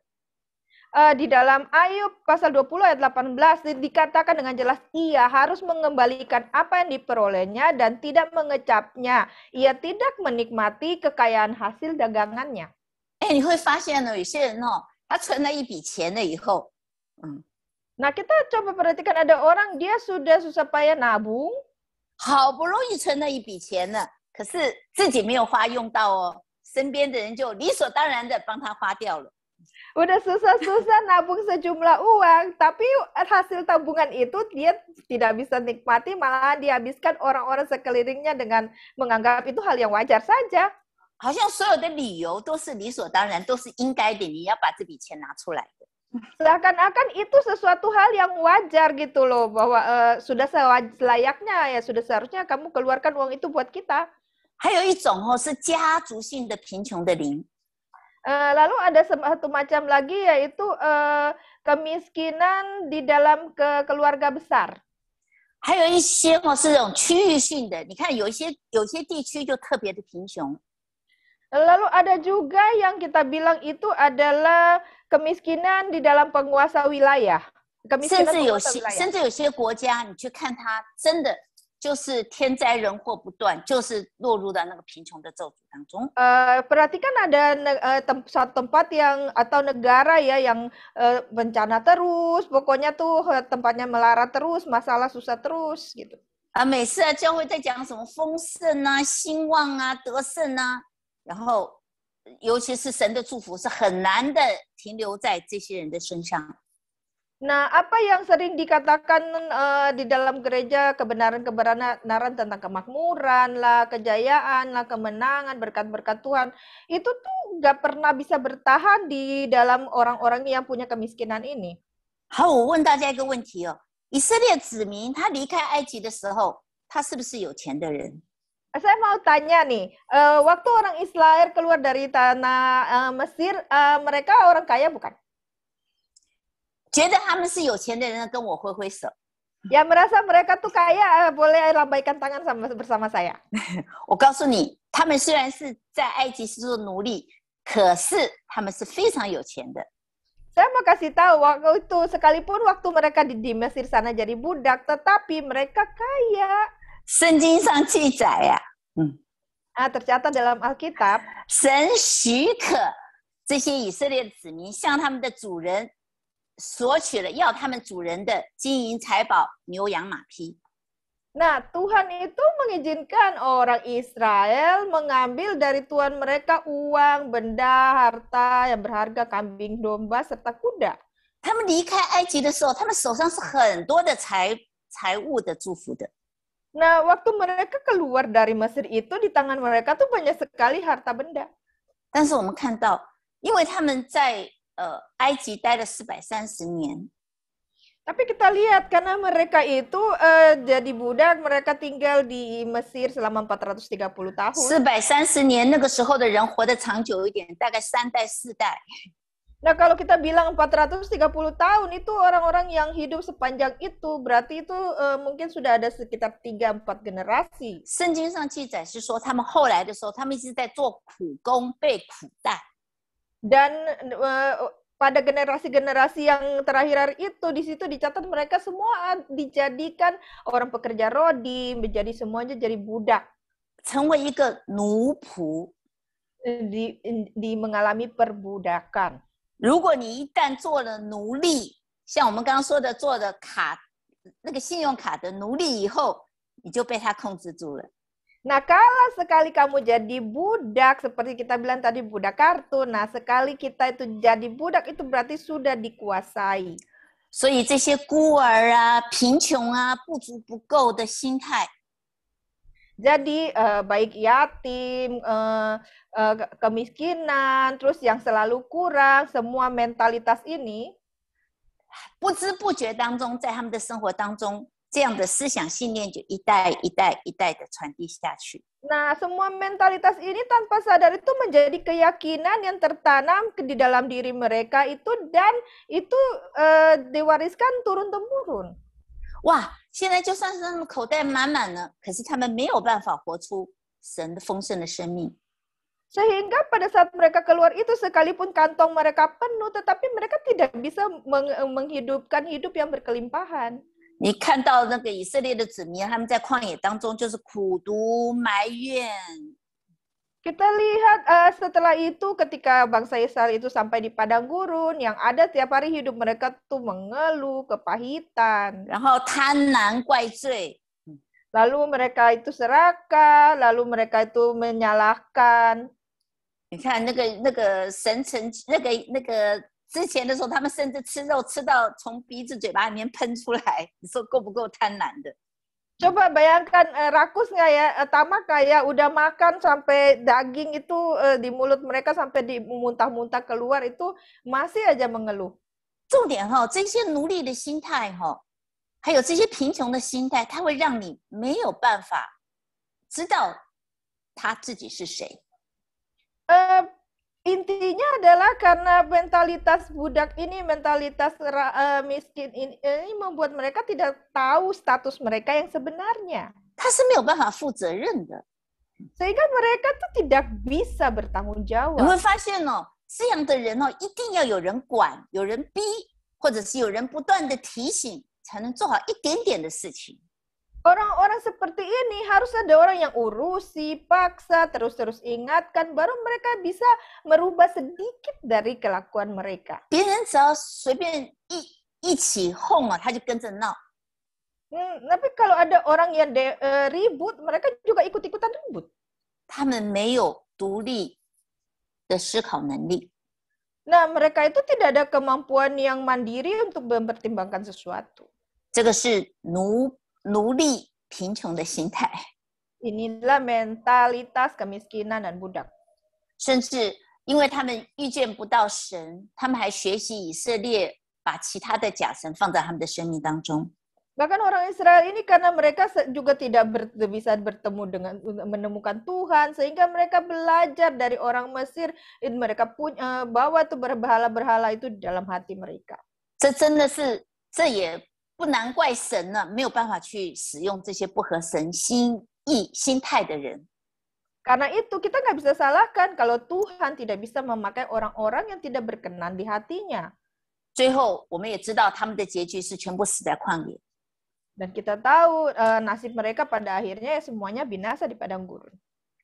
di dalam Ayub pasal 20 ayat 18 dikatakan dengan jelas, ia harus mengembalikan apa yang diperolehnya dan tidak mengecapnya. Ia tidak menikmati kekayaan hasil dagangannya. 哎，你会发现呢，有些人哦，他存了一笔钱了以后， Nah, kita coba perhatikan ada orang dia sudah susah payah nabung, 好不容易存了一笔钱了，可是自己没有花用到哦，身边的人就理所当然的帮他花掉了。 udah susah-susah nabung sejumlah uang, tapi hasil tabungan itu dia tidak bisa nikmati, malah dihabiskan orang-orang sekelilingnya dengan menganggap itu hal yang wajar saja. 好像所有的理由都是理所当然，都是应该的，你要把这笔钱拿出来的。 Seakan-akan itu sesuatu hal yang wajar gitu loh, bahwa sudah selayaknya, ya sudah seharusnya kamu keluarkan uang itu buat kita. 还有一种哦，是家族性的贫穷的灵。 Lalu ada satu macam lagi, yaitu kemiskinan di dalam keluarga besar. 还有一些哦是这种区域性的，你看有些地区就特别的贫穷。 Lalu ada juga yang kita bilang itu adalah kemiskinan di dalam penguasa wilayah. 甚 Kemiskinan 至有 penguasa 些 wilayah. 甚至有些国家，你去看它，真的就是天灾人祸不断，就是落入到那个贫穷的咒诅当中。 Perhatikan ada suatu tempat yang atau negara ya yang bencana terus, pokoknya tuh tempatnya melarat terus, masalah susah terus gitu. 每次教会在讲什么丰盛啊、兴旺啊、得胜啊，然后尤其是神的祝福是很难的停留在这些人的身上。 Nah, apa yang sering dikatakan di dalam gereja, kebenaran-kebenaran tentang kemakmuran lah, kejayaan lah, kemenangan, berkat-berkat Tuhan, itu tuh nggak pernah bisa bertahan di dalam orang-orang yang punya kemiskinan ini. 好，我问大家一个问题哦：以色列子民他离开埃及的时候，他是不是有钱的人？ Saya mau tanya nih, waktu orang Israel keluar dari tanah Mesir, mereka orang kaya bukan? 觉得他们是有钱的人，跟我挥挥手。 Ya merasa mereka tuh kaya, boleh lambaikan tangan bersama saya. 我告诉你，他们虽然是在埃及是做奴隶，可是他们是非常有钱的。 Saya mau kasih tahu, waktu itu sekalipun waktu mereka di Mesir sana jadi budak, tetapi mereka kaya. 圣经上记载呀、Tercatat dalam Alkitab, 神许可这些以色列的子民向他们的主人索取了要他们主人的金银财宝、牛羊马匹。 nah Tuhan itu mengizinkan orang Israel mengambil dari Tuhan mereka uang, benda, harta yang berharga, kambing, domba, serta kuda. 他们离开埃及的时候，他们手上是很多的财物的祝福的。 Nah, waktu mereka keluar dari Mesir itu, di tangan mereka tuh banyak sekali harta benda. 但是我们看到，因为他们在埃及待了430年， Tapi kita lihat karena mereka itu jadi budak, mereka tinggal di Mesir selama 430 tahun. 430年那个时候的人活得长久一点，大概3代4代。 Nah, kalau kita bilang 430 tahun itu orang-orang yang hidup sepanjang itu, berarti itu mungkin sudah ada sekitar 3-4 generasi. 圣经上记载是说，他们后来的时候，他们一直在做苦工，被苦待。 Dan pada generasi-generasi yang terakhir itu, di situ dicatat mereka semua dijadikan orang pekerja rodi, menjadi semuanya jadi budak. 成为一个奴仆。 Di mengalami perbudakan. 如果你一旦做了奴隶，像我们刚刚说的，做的那个信用卡的奴隶以后，你就被他控制住了。 Nah, kalau sekali kamu jadi budak, seperti kita bilang tadi budak kartu, nah sekali kita itu jadi budak, itu berarti sudah dikuasai. 所以这些孤儿啊、贫穷啊、不足不够的心态， Jadi baik yatim, kemiskinan, terus yang selalu kurang, semua mentalitas ini 不知不觉当中，在他们的生活当中，这样的思想信念就一代一代一代的传递下去。 Nah, semua mentalitas ini tanpa sadar itu menjadi keyakinan yang tertanam di dalam diri mereka itu dan itu diwariskan turun-temurun. 哇，现在就算是他们口袋满满了，可是他们没有办法活出神的丰盛的生命。 Sehingga pada saat mereka keluar itu sekalipun kantong mereka penuh, tetapi mereka tidak bisa menghidupkan hidup yang berkelimpahan. 你看到那个以色列的子民，他们在旷野当中就是苦读埋怨。 Kita lihat setelah itu ketika bangsa Israel itu sampai di padang gurun, yang ada tiap hari hidup mereka tuh mengeluh, kepahitan. 然后贪婪怪罪， Lalu mereka itu serakah, lalu mereka itu menyalahkan. 你看那个神城那个之前的时候，他们甚至吃肉吃到从鼻子嘴巴里面喷出来，你说够不够贪婪的？ Coba bayangkan rakus nggak ya, tamak kayak udah makan sampai daging itu di mulut mereka sampai muntah-muntah keluar itu masih aja mengeluh. 重点哈，这些奴隶的心态哈，还有这些贫穷的心态，它会让你没有办法知道他自己是谁。 Intinya adalah karena mentalitas budak ini, mentalitas miskin ini membuat mereka tidak tahu status mereka yang sebenarnya. 他是没有办法负责任的。 Sehingga mereka tuh tidak bisa bertanggung 你 jawab. 会发现哦，这样的人哦，一定要有人管、有人逼，或者是有人不断的提醒，才能做好一点点的事情。 Orang-orang seperti ini harus ada orang yang urusi, paksa, terus-terus ingatkan, baru mereka bisa merubah sedikit dari kelakuan mereka. 别人只要随便一起哄啊，他就跟着闹。 Tapi kalau ada orang yang ribut, mereka juga ikut-ikutan ribut. 他们没有独立的思考能力。 Nah, mereka itu tidak ada kemampuan yang mandiri untuk mempertimbangkan sesuatu. 这个是奴隶贫穷的心态， Inilah mentalitas kemiskinan dan budak. 甚至因为他们预见不到神，他们还学习以色列把其他的假神放在他们的生命当中。 Bahkan orang Israel ini karena mereka juga tidak bisa bertemu dengan menemukan Tuhan, sehingga mereka belajar dari orang Mesir, mereka punya bawa tuh berhala-berhala itu di dalam hati mereka. 这也不难怪神呢，没有办法去使用这些不合神心态的人。 Karena itu kita nggak bisa salahkan kalau Tuhan tidak bisa memakai orang-orang yang tidak berkenan di hatinya. 最后我们也知道他们的结局是全部死在旷野。 Dan kita tahu nasib mereka pada akhirnya semuanya binasa di padang gurun.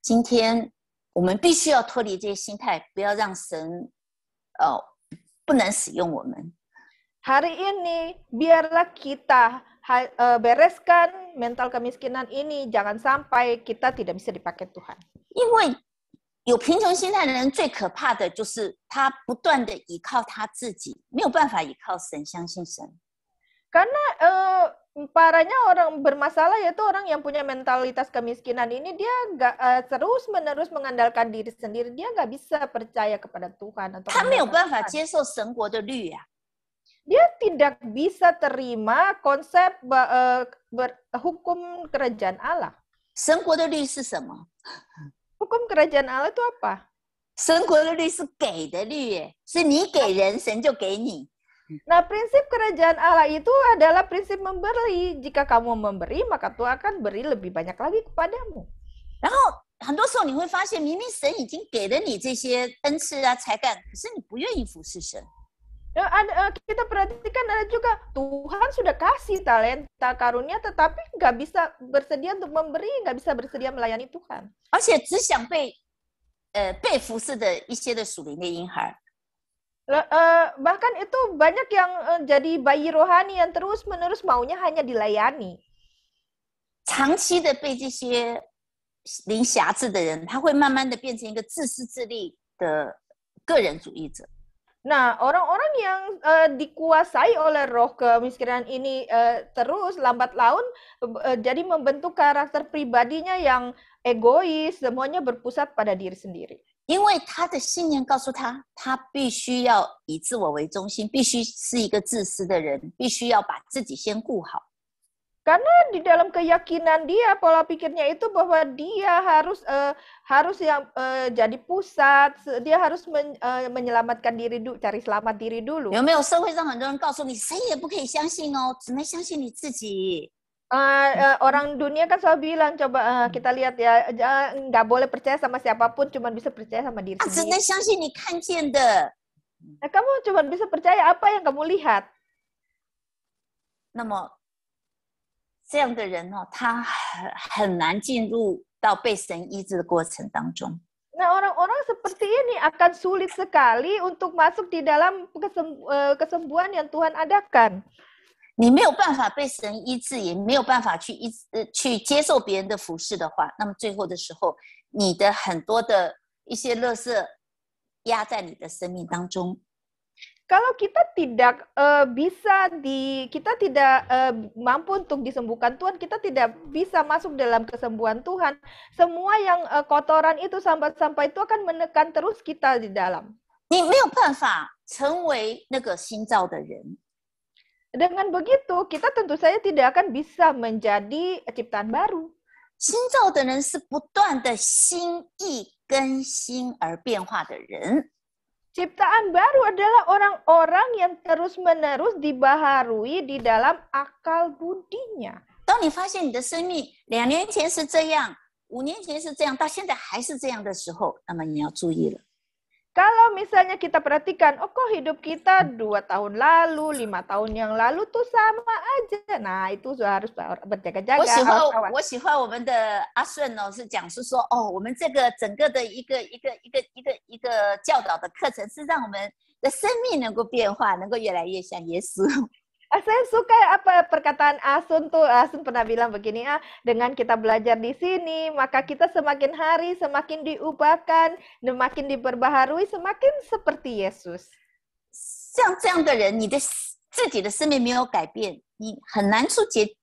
今天我们必须要脱离这些心态，不要让神不能使用我们。 Hari ini biarlah kita bereskan mental kemiskinan ini, jangan sampai kita tidak bisa dipakai Tuhan. 因为有贫穷心态的人，最可怕的就是他不断的依靠他自己，没有办法依靠神，相信神。 Karena parahnya orang bermasalah yaitu orang yang punya mentalitas kemiskinan ini, dia nggak terus-menerus mengandalkan diri sendiri, dia nggak bisa percaya kepada Tuhan. Atau 他没有办法接受神国的律啊。 Dia tidak bisa terima konsep hukum kerajaan Allah. 神国的律是什么？ Hukum kerajaan Allah itu apa? 神国的律是给的律耶，是你给人，神就给你。 Nah, prinsip kerajaan Allah itu adalah prinsip memberi. Jika kamu memberi, maka Tuhan akan beri lebih banyak lagi kepadamu. 然后很多时候你会发现，明明神已经给了你这些恩赐啊、才干，可是你不愿意服侍神。 Kita perhatikan ada juga Tuhan sudah kasih talenta karunia, tetapi nggak bisa bersedia untuk memberi, nggak bisa bersedia melayani Tuhan. 而且只想被服侍的一些的属灵的婴孩。 Bahkan itu banyak yang jadi bayi rohani yang terus-menerus maunya hanya dilayani. 长期的被这些灵辖制的人，他会慢慢的变成一个自私自利的个人主义者。Nah, orang-orang yang dikuasai oleh roh kemiskinan ini terus lambat laun jadi membentuk karakter pribadinya yang egois, semuanya berpusat pada diri sendiri. 因为他的信念告诉他，他必须要以自我为中心，必须是一个自私的人，必须要把自己先顾好。 Karena di dalam keyakinan dia, pola pikirnya itu bahwa dia harus yang jadi pusat, dia harus menyelamatkan diri dulu, cari selamat diri dulu. 有没有社会上很多人告诉你，谁也不可以相信哦，只能相信你自己。 Orang dunia kan selalu bilang, coba kita lihat ya, nggak boleh percaya sama siapapun, cuma bisa percaya sama diri 只 sendiri. 能相信你看见的。 Nah, kamu cuma bisa percaya apa yang kamu lihat. 那么这样的人哦，他很难进入到被神医治的过程当中。 Nah, orang-orang seperti ini akan sulit sekali untuk masuk di dalam kesembuhan yang Tuhan adakan. 你没有办法被神医治，也没有办法去接受别人的服侍的话，那么最后的时候，你的很多的一些垃圾压在你的生命当中。 Kalau kita tidak mampu untuk disembuhkan Tuhan, kita tidak bisa masuk dalam kesembuhan Tuhan. Semua yang kotoran itu sampah-sampah itu akan menekan terus kita di dalam. 你没有办法成为那个新造的人。 Dengan begitu, kita tentu saja tidak akan bisa menjadi ciptaan baru. 新造的人是不断的心意更新而变化的人。 Ciptaan baru adalah orang-orang yang terus-menerus dibaharui di dalam akal budinya. 当你发现你的生命2年前是这样，5年前是这样，到现在还是这样的时候，那么你要注意了。 Kalau misalnya kita perhatikan, oh kok hidup kita 2 tahun lalu, 5 tahun yang lalu tuh sama aja. Nah, itu harus berjaga-jaga. 我喜欢我们的阿顺哦，是讲是说哦，我们这个整个的一个教导的课程，是让我们的生命能够变化，能够越来越像耶稣。 Saya suka apa perkataan Asun tuh. Asun pernah bilang begini, dengan kita belajar di sini, maka kita semakin hari semakin diubahkan, semakin diperbaharui, semakin seperti Yesus. 像这样的人，你的自己的生命没有改变，你很难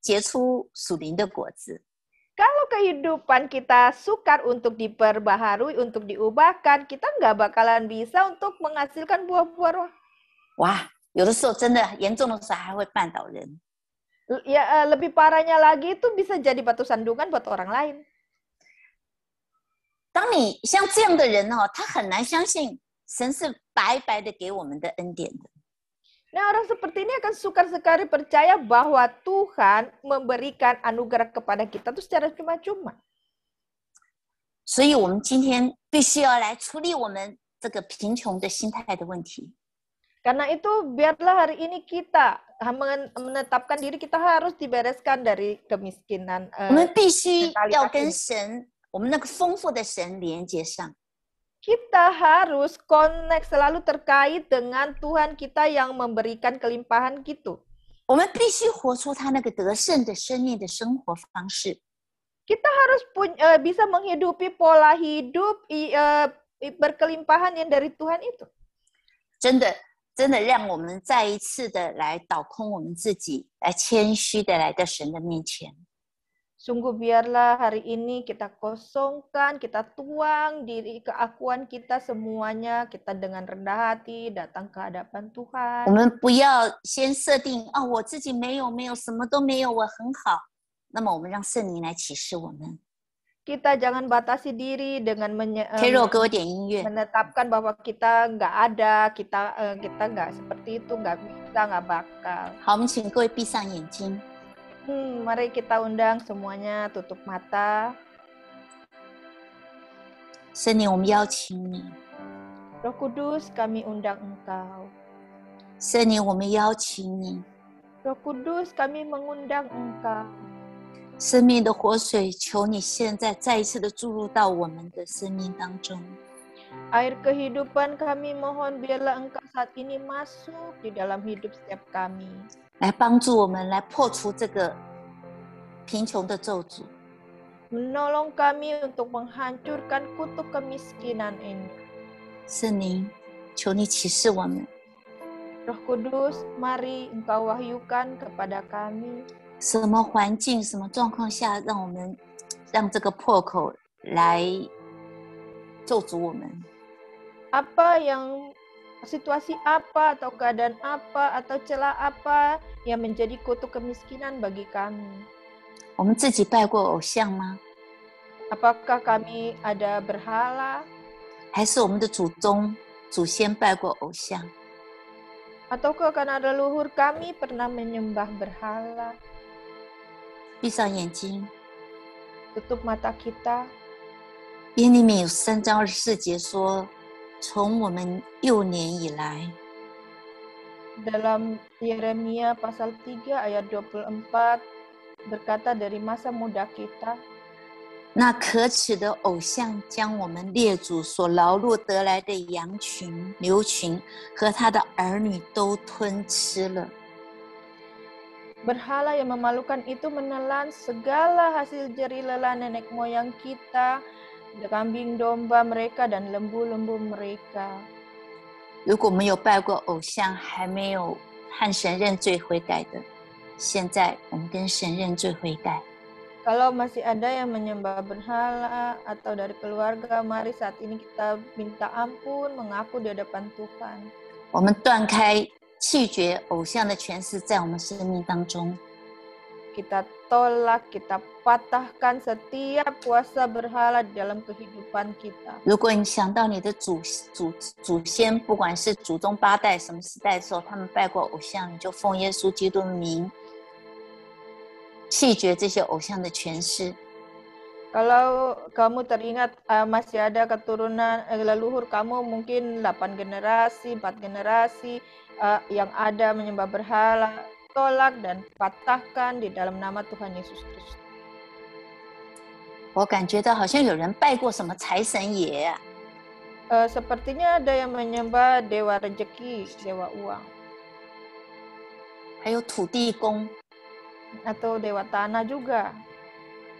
结出属灵的果子。 Kalau kehidupan kita sukar untuk diperbaharui, untuk diubahkan, kita nggak bakalan bisa untuk menghasilkan buah-buah roh. 哇！ 有的时候真的严重的时候还会绊倒人。 Ya, lebih parahnya lagi itu bisa jadi batu sandungan buat orang lain. 当你像这样的人哦，他很难相信神是白白的给我们的恩典的。 Nah, orang seperti ini akan sukar sekali percaya bahwa Tuhan memberikan anugerah kepada kita itu secara cuma-cuma. 所以我们今天必须要来处理我们这个贫穷的心态的问题。 Karena itu biarlah hari ini kita menetapkan diri kita harus dibereskan dari kemiskinan. 我们必须要跟神，我们那个丰富的神连接上。 Kita harus connect selalu terkait dengan Tuhan kita yang memberikan kelimpahan gitu. 我们必须活出他那个得胜的生命的生活方式。 Kita harus bisa menghidupi pola hidup berkelimpahan yang dari Tuhan itu. 真的让我们再一次的来倒空我们自己，来谦虚的来到神的面前。 Sungguh biarlah hari ini kita kosongkan, kita tuang diri keakuan kita semuanya, kita dengan rendah hati datang ke hadapan 我 Tuhan. 们不要先设定哦，我自己没有什么都没有，我很好。那么我们让圣灵来启示我们。 Kita jangan batasi diri dengan Carol 给我点音乐。 menetapkan bahwa kita nggak ada, kita nggak seperti itu, nggak bisa, nggak bakal. 好，我们请各位闭上眼睛。 Mari kita undang semuanya tutup mata. 圣灵，我们邀请你。 Roh Kudus, kami undang Engkau. 圣灵，我们邀请你。 Roh Kudus, kami mengundang Engkau. 生命的活水，求你现在再一次的注入到我们的生命当中。 Air kehidupan kami mohon biarlah Engkau saat ini masuk di dalam hidup setiap kami. 来帮助我们来破除这个贫穷的咒诅。 Menolong kami untuk menghancurkan kutuk kemiskinan ini. 圣灵，求你启示我们， Roh Kudus, mari Engkau wahyukan kepada kami, 什么环境、什么状况下，让这个破口来咒诅我们。 situasi apa atau keadaan apa atau celah apa yang menjadi kutuk kemiskinan bagi kami. 我们自己拜过偶像吗？ Apakah kami ada berhala? 还是我们的祖先拜过偶像？ Ataukah karena leluhur kami pernah menyembah berhala? 闭上眼睛。 Tutup mata kita. 耶利米有3章24节说，从我们幼年以来， Dalam Yeremia pasal 3 ayat 24 berkata dari masa muda kita, 那可耻的偶像将我们列祖所劳碌得来的羊群、牛群和他的儿女都吞吃了。 berhala yang memalukan itu menelan segala hasil jerih lelah nenek moyang kita, kambing domba mereka dan lembu-lembu mereka. 如果没有拜过偶像，还没有和神认罪悔改的，现在我们跟神认罪悔改。 Kalau masih ada yang menyembah berhala atau dari keluarga, mari saat ini kita minta ampun, mengaku di hadapan Tuhan. 我们断开弃绝偶像的权势在我们生命当中。 Kita tolak, kita patahkan setiap kuasa berhala di dalam kehidupan kita. 如果你想到你的祖先，不管是祖宗8代什么时代的时候，他们拜过偶像，你就奉耶稣基督的名弃绝这些偶像的权势。 Kalau kamu teringat masih ada keturunan leluhur kamu mungkin 8 generasi, 4 generasi yang ada menyembah berhala, tolak dan patahkan di dalam nama Tuhan Yesus Kristus. 我感觉到好像有人拜过什么财神爷啊， Sepertinya ada yang menyembah dewa rezeki, dewa uang, 还有土地公， atau dewa tanah juga.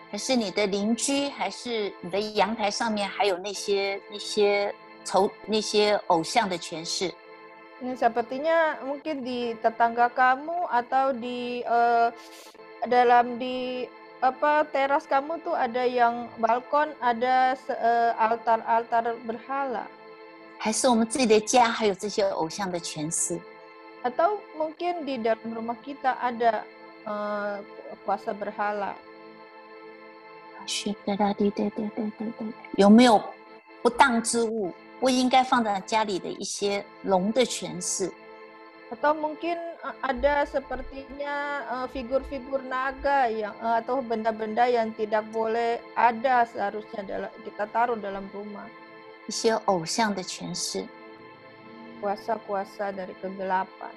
还是你的邻居，还是你的阳台上面还有那些偶像的权势。 Ini sepertinya mungkin di tetangga kamu atau di teras kamu tuh ada yang balkon, ada altar-altar berhala. 还是我们自己的家还有这些偶像的权势。 Atau mungkin di dalam rumah kita ada kuasa berhala. 有没有不当之物，不应该放在家里的一些龙的权势？ Atau mungkin ada sepertinya figur-figur naga yang atau benda-benda yang tidak boleh ada seharusnya kita taruh dalam rumah. 一些偶像的权势。 Kuasa-kuasa dari kegelapan.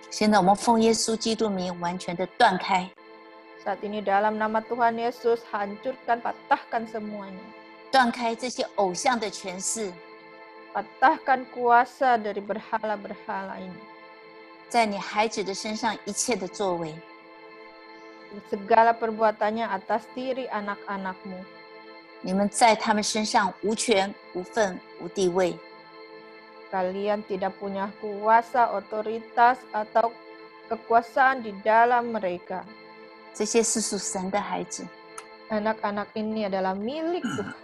现在我们奉耶稣基督名完全的断开。 Saat ini dalam nama Tuhan Yesus hancurkan, patahkan semuanya. 断开这些偶像的权势， Patahkan kuasa dari berhala-berhala ini. 在你孩子的身上一切的作为， Segala perbuatannya atas diri anak-anakmu. 你们在他们身上无权、无份、无地位。 Kalian tidak punya kuasa, otoritas, atau kekuasaan di dalam mereka. 这些是属神的孩子。 Anak-anak ini adalah milik Tuhan.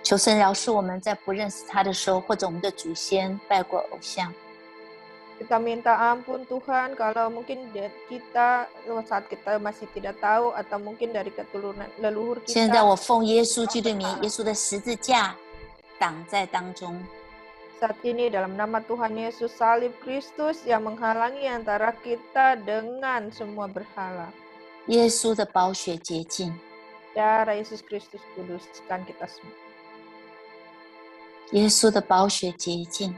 求神饶恕我们在不认识他的时候，或者我们的祖先拜过偶像。 Kita minta ampun Tuhan kalau mungkin kita saat kita masih tidak tahu atau mungkin dari keturunan leluhur 现在 kita. 我奉耶稣基督的名，耶稣的十字架挡在当中。 Saat ini dalam nama Tuhan Yesus, salib Kristus yang menghalangi antara kita dengan semua berhala. 耶稣的宝血洁净， Darah Yesus Kristus kuduskan kita semua. 耶稣的宝血洁净。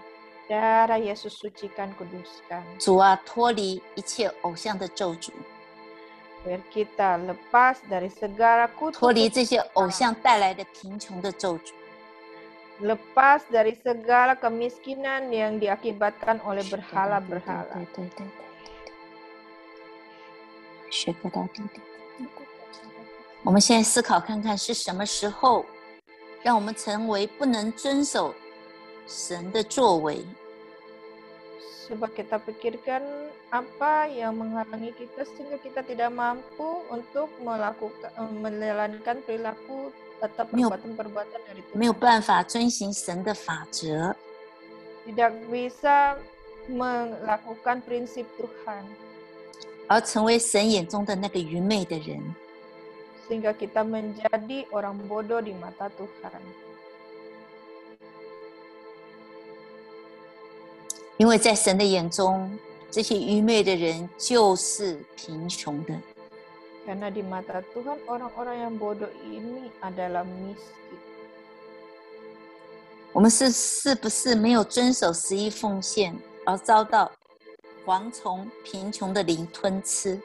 Darah Yesus sucikan, kuduskan. 主啊，脱离一切偶像的咒诅， Biar kita lepas dari segala 脱离 kutuk, 这些偶像带来的贫穷的咒诅。 lepas dari segala kemiskinan yang diakibatkan oleh berhala-berhala. 我们现在思考看看，是什么时候让我们成为不能遵守神的作为？ Coba kita pikirkan apa yang menghalangi kita sehingga kita tidak mampu untuk menjalankan perilaku atau perbuatan-perbuatan dari 没有 Tuhan. 办法遵行神的法则， Tidak bisa melakukan prinsip Tuhan 而成为神眼中的那个愚昧的人。 sehingga kita menjadi orang bodoh di mata Tuhan. 因为在神的眼中，这些愚昧的人就是贫穷的。 Karena di mata Tuhan orang-orang yang bodoh ini adalah miskin. 我们是不是没有遵守11奉献，而遭到蝗虫、贫穷的灵吞吃？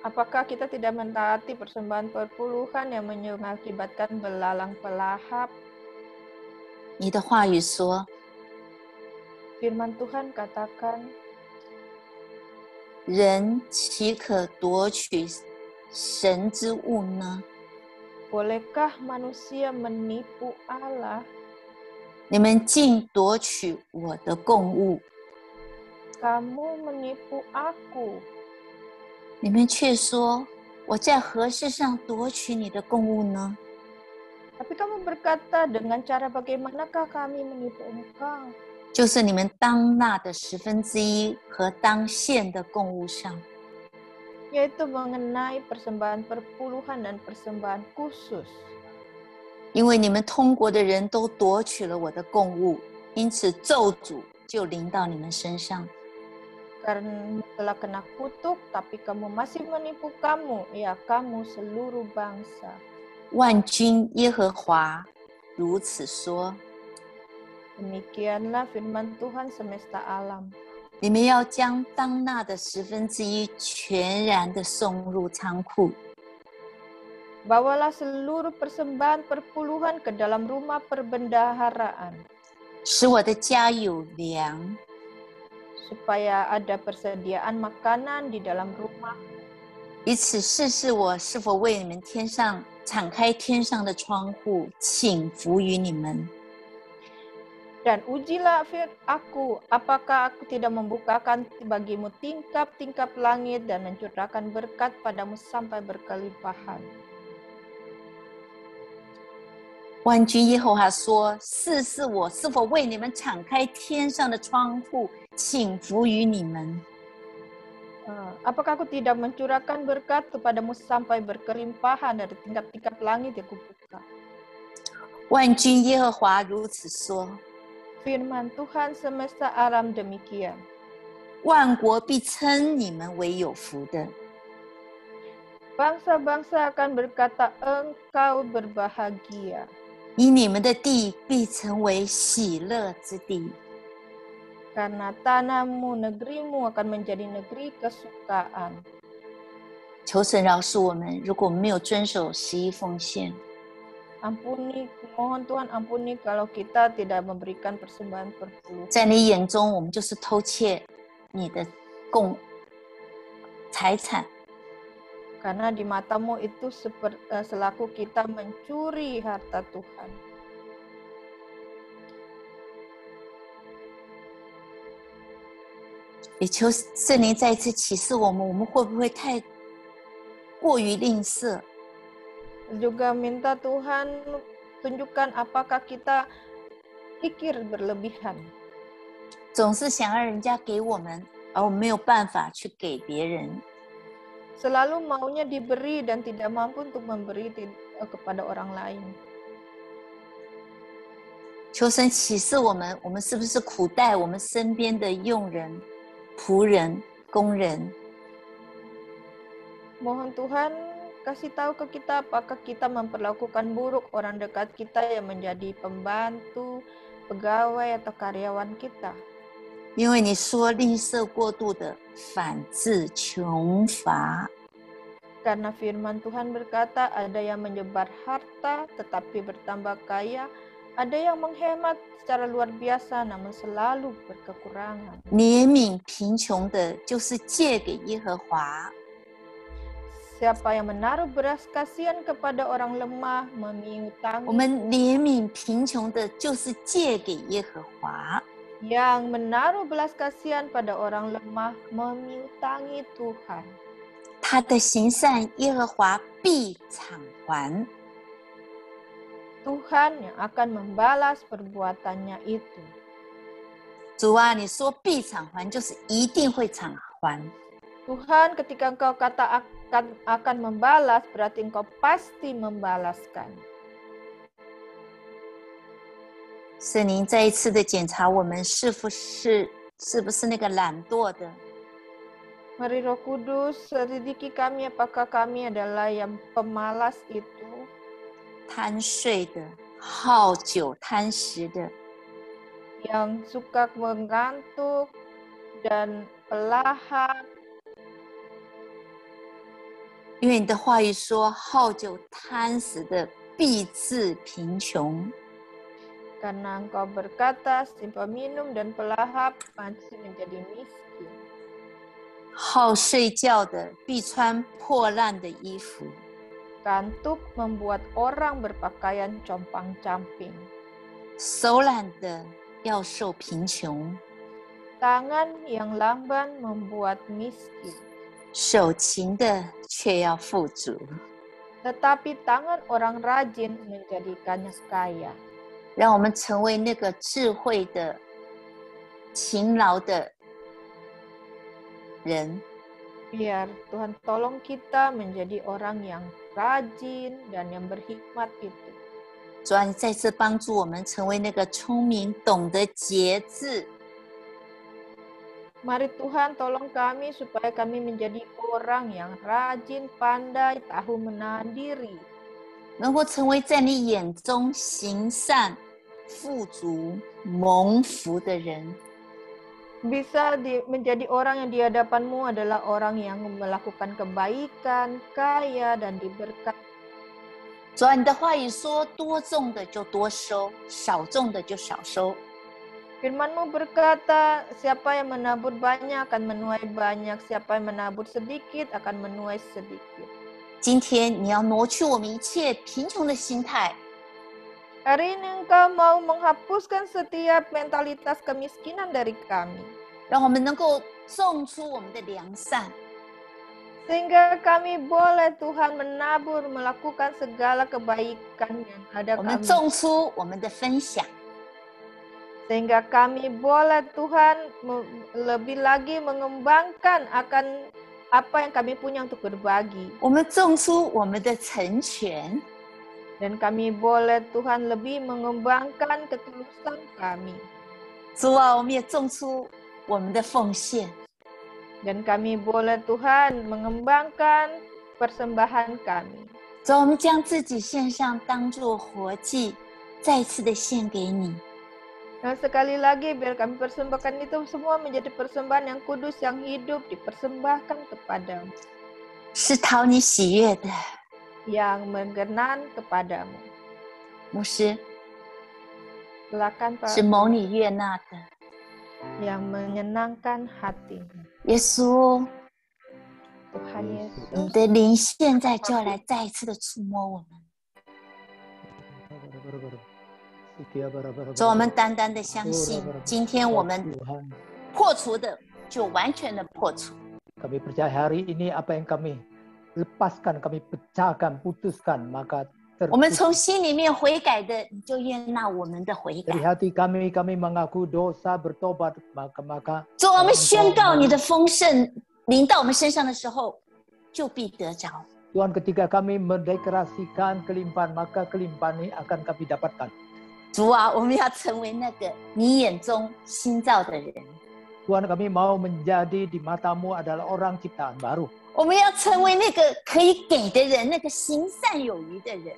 Apakah kita tidak mentaati persembahan perpuluhan yang mengakibatkan belalang pelahap? 你的话语说， Firman Tuhan katakan, 人岂可夺取神之物呢？ bolehkah manusia menipu Allah? 你们竟夺取我的供物， Kamu menipu aku, 你们却说我在何事上夺取你的供物呢？ tapi kamu berkata dengan cara bagaimanakah kami menipu engkau? 就是你们当纳的1/10和当献的供物上。 Yaitu mengenai persembahan perpuluhan dan persembahan khusus. 因为你们通国的人都夺取了我的供物，因此咒诅就临到你们身上。 Karena telah kena kutuk, tapi kamu masih menipu kamu, ya kamu seluruh bangsa. 万军耶和华如此说： Demikianlah firman Tuhan semesta alam. 你们要将当纳的1/10全然的送入仓库， Bawalah seluruh persembahan perpuluhan ke dalam rumah perbendaharaan, 使我的家有粮。 supaya ada persediaan makanan di dalam rumah, 以此试试我是否为你们敞开天上的窗户，请服于你们。 dan ujilah aku, apakah aku tidak membukakan bagimu tingkap-tingkap langit dan mencurahkan berkat padamu sampai berkelimpahan. 万军耶和华说：试试我是否为你们敞开天上的窗户，请服于你们。 Apakah aku tidak mencurahkan berkat kepadamu sampai berkelimpahan dari tingkap-tingkap langit yang kubuka? 万军耶和华如此说： Firman Tuhan semesta alam demikian. 万国必称你们为有福的， Bangsa-bangsa akan berkata, engkau berbahagia. 以你们的地必成为喜乐之地。 Karena tanahmu, negerimu akan menjadi negeri kesukaan. 求神饶恕我们，如果我们没有遵守11奉献， Ampuni, mohon Tuhan ampuni kalau kita tidak memberikan persembahan perpuluhan. 在你眼中，我们就是偷窃你的财产。 Karena di matamu itu selaku kita mencuri harta Tuhan. 也求圣灵再一次启示我们会不会太过于吝啬？ Juga minta Tuhan tunjukkan apakah kita pikir berlebihan. 总是想让人家给我们，而我们没有办法去给别人。 Selalu maunya diberi dan tidak mampu untuk memberi kepada orang lain. 求神启示我们是不是苦待我们身边的佣人、仆人、工人？ Mohon Tuhan kasih tahu ke kita apakah kita memperlakukan buruk orang dekat kita yang menjadi pembantu, pegawai atau karyawan kita. 因为你说吝啬过度的，反致穷乏。 Karena firman Tuhan berkata ada yang menyebar harta tetapi bertambah kaya, ada yang menghemat secara luar biasa namun selalu berkekurangan. 怜悯贫穷的，就是借给耶和华。Siapa yang menaruh belas kasihan kepada orang lemah, memiutangi 我们怜悯贫穷的，就是借给耶和华。 yang menaruh belas kasihan pada orang lemah, memiutangi Tuhan. 他的行善，耶和华必偿还。 Tuhan yang akan membalas perbuatannya itu. 主啊，你说必偿还，就是一定会偿还。 Tuhan, ketika Engkau kata akan membalas, berarti Engkau pasti membalaskan. 圣灵再一次的检查我们是不是那个懒惰的， Mari Roh Kudus selidiki kami apakah kami adalah yang pemalas itu, 贪睡的、好酒贪食的， yang suka mengantuk dan pelahap. 因为你的话语说，好酒贪食的必致贫穷。 Karena Engkau berkata, si peminum dan pelahap pasti menjadi miskin. 好睡觉的必穿破烂的衣服， Kantuk membuat orang berpakaian compang-camping. 手懒的要受贫穷， Tangan yang lamban membuat miskin. 手勤的却要富足。 Tetapi tangan orang rajin menjadikannya kaya. 让我们成为那个智慧的、勤劳的人。 Biar Tuhan tolong kita menjadi orang yang rajin dan yang berhikmat itu. 主啊，你再次帮助我们成为那个聪明、懂得节制、 Mari Tuhan tolong kami supaya kami menjadi orang yang rajin, pandai, tahu menahan diri. 能够成为在你眼中行善、富足、蒙福的人。 Bisa menjadi orang yang di hadapanmu adalah orang yang melakukan kebaikan, kaya, dan diberkati. 主啊，你的话语说，多种的就多收，少种的就少收。 Firman-Mu berkata, siapa yang menabur banyak akan menuai banyak, siapa yang menabur sedikit akan menuai sedikit. 今天你要挪去我们一切贫穷的心态， Hari ini Engkau mau menghapuskan setiap mentalitas kemiskinan dari kami. 让我们能够种出我们的良善， Sehingga kami boleh Tuhan menabur, melakukan segala kebaikan yang ada 我们 kami. 种出我们的分享， Sehingga kami boleh Tuhan lebih lagi mengembangkan akan apa yang kami punya untuk berbagi. 我们种出我们的成全， Dan kami boleh Tuhan lebih mengembangkan ketulusan kami. 主啊，我们也种出我们的奉献。 Dan kami boleh Tuhan mengembangkan persembahan kami. 主啊，我们将自己献上，当作活祭，再一次的献给你。 Dan sekali lagi biar kami persembahkan itu semua menjadi persembahan yang kudus, yang hidup, dipersembahkan kepadamu. 是讨你喜悦的， Yang mengenan kepadamu. 牧师 Silakan Pak. 是蒙你悦纳的。 Yang menyenangkan hatimu. 耶稣， Tuhan 你 Yesus. 的灵现在就要来再一次的触摸我们。主，我们单单的相信，今天我们 Tuhan, 破除的就完全的破除。 kami percaya hari ini apa yang kami lepaskan, kami pecahkan, putuskan, maka 我们从 terputus. 心里面悔改的，你就悦纳我们的悔 Dari 改。 hati kami mengaku dosa, bertobat, maka 主，我们宣告你的丰盛临到我们身上的时候，就必得着。 Tuhan, ketika kami mendeklarasikan kelimpahan, maka kelimpahan ini akan kami dapatkan. 主啊，我们要成为那个你眼中新造的人， Tuhan, kami mau menjadi di matamu adalah orang ciptaan baru. 我们要成为那个可以给的人，那个行善有余的人。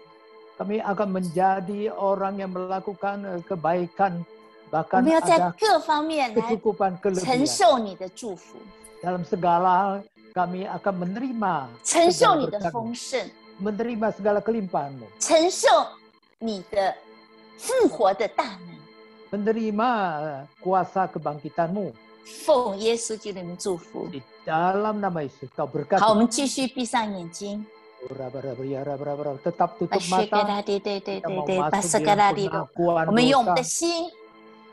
Kami akan menjadi orang yang melakukan kebaikan, 我 bahkan 们要在 ada 各方面来 kecukupan 承 kelebihan. 受你的祝福， Dalam segala hal kami akan menerima 承受 segala 你的 berkat-Mu, 丰盛， menerima segala kelimpahan-Mu, 承受你的复活的大能。 menerima kuasa kebangkitan-Mu. 奉耶稣基督的名祝福。 Di dalam nama Yesus, kau 好，我 berkati. 们继续闭上眼睛。 Tetap tutup mata. 对 Kita mau 对，把 masuk 这 di 个 dalam 拉里头， pengakuan 我们用我们 dosa 的心，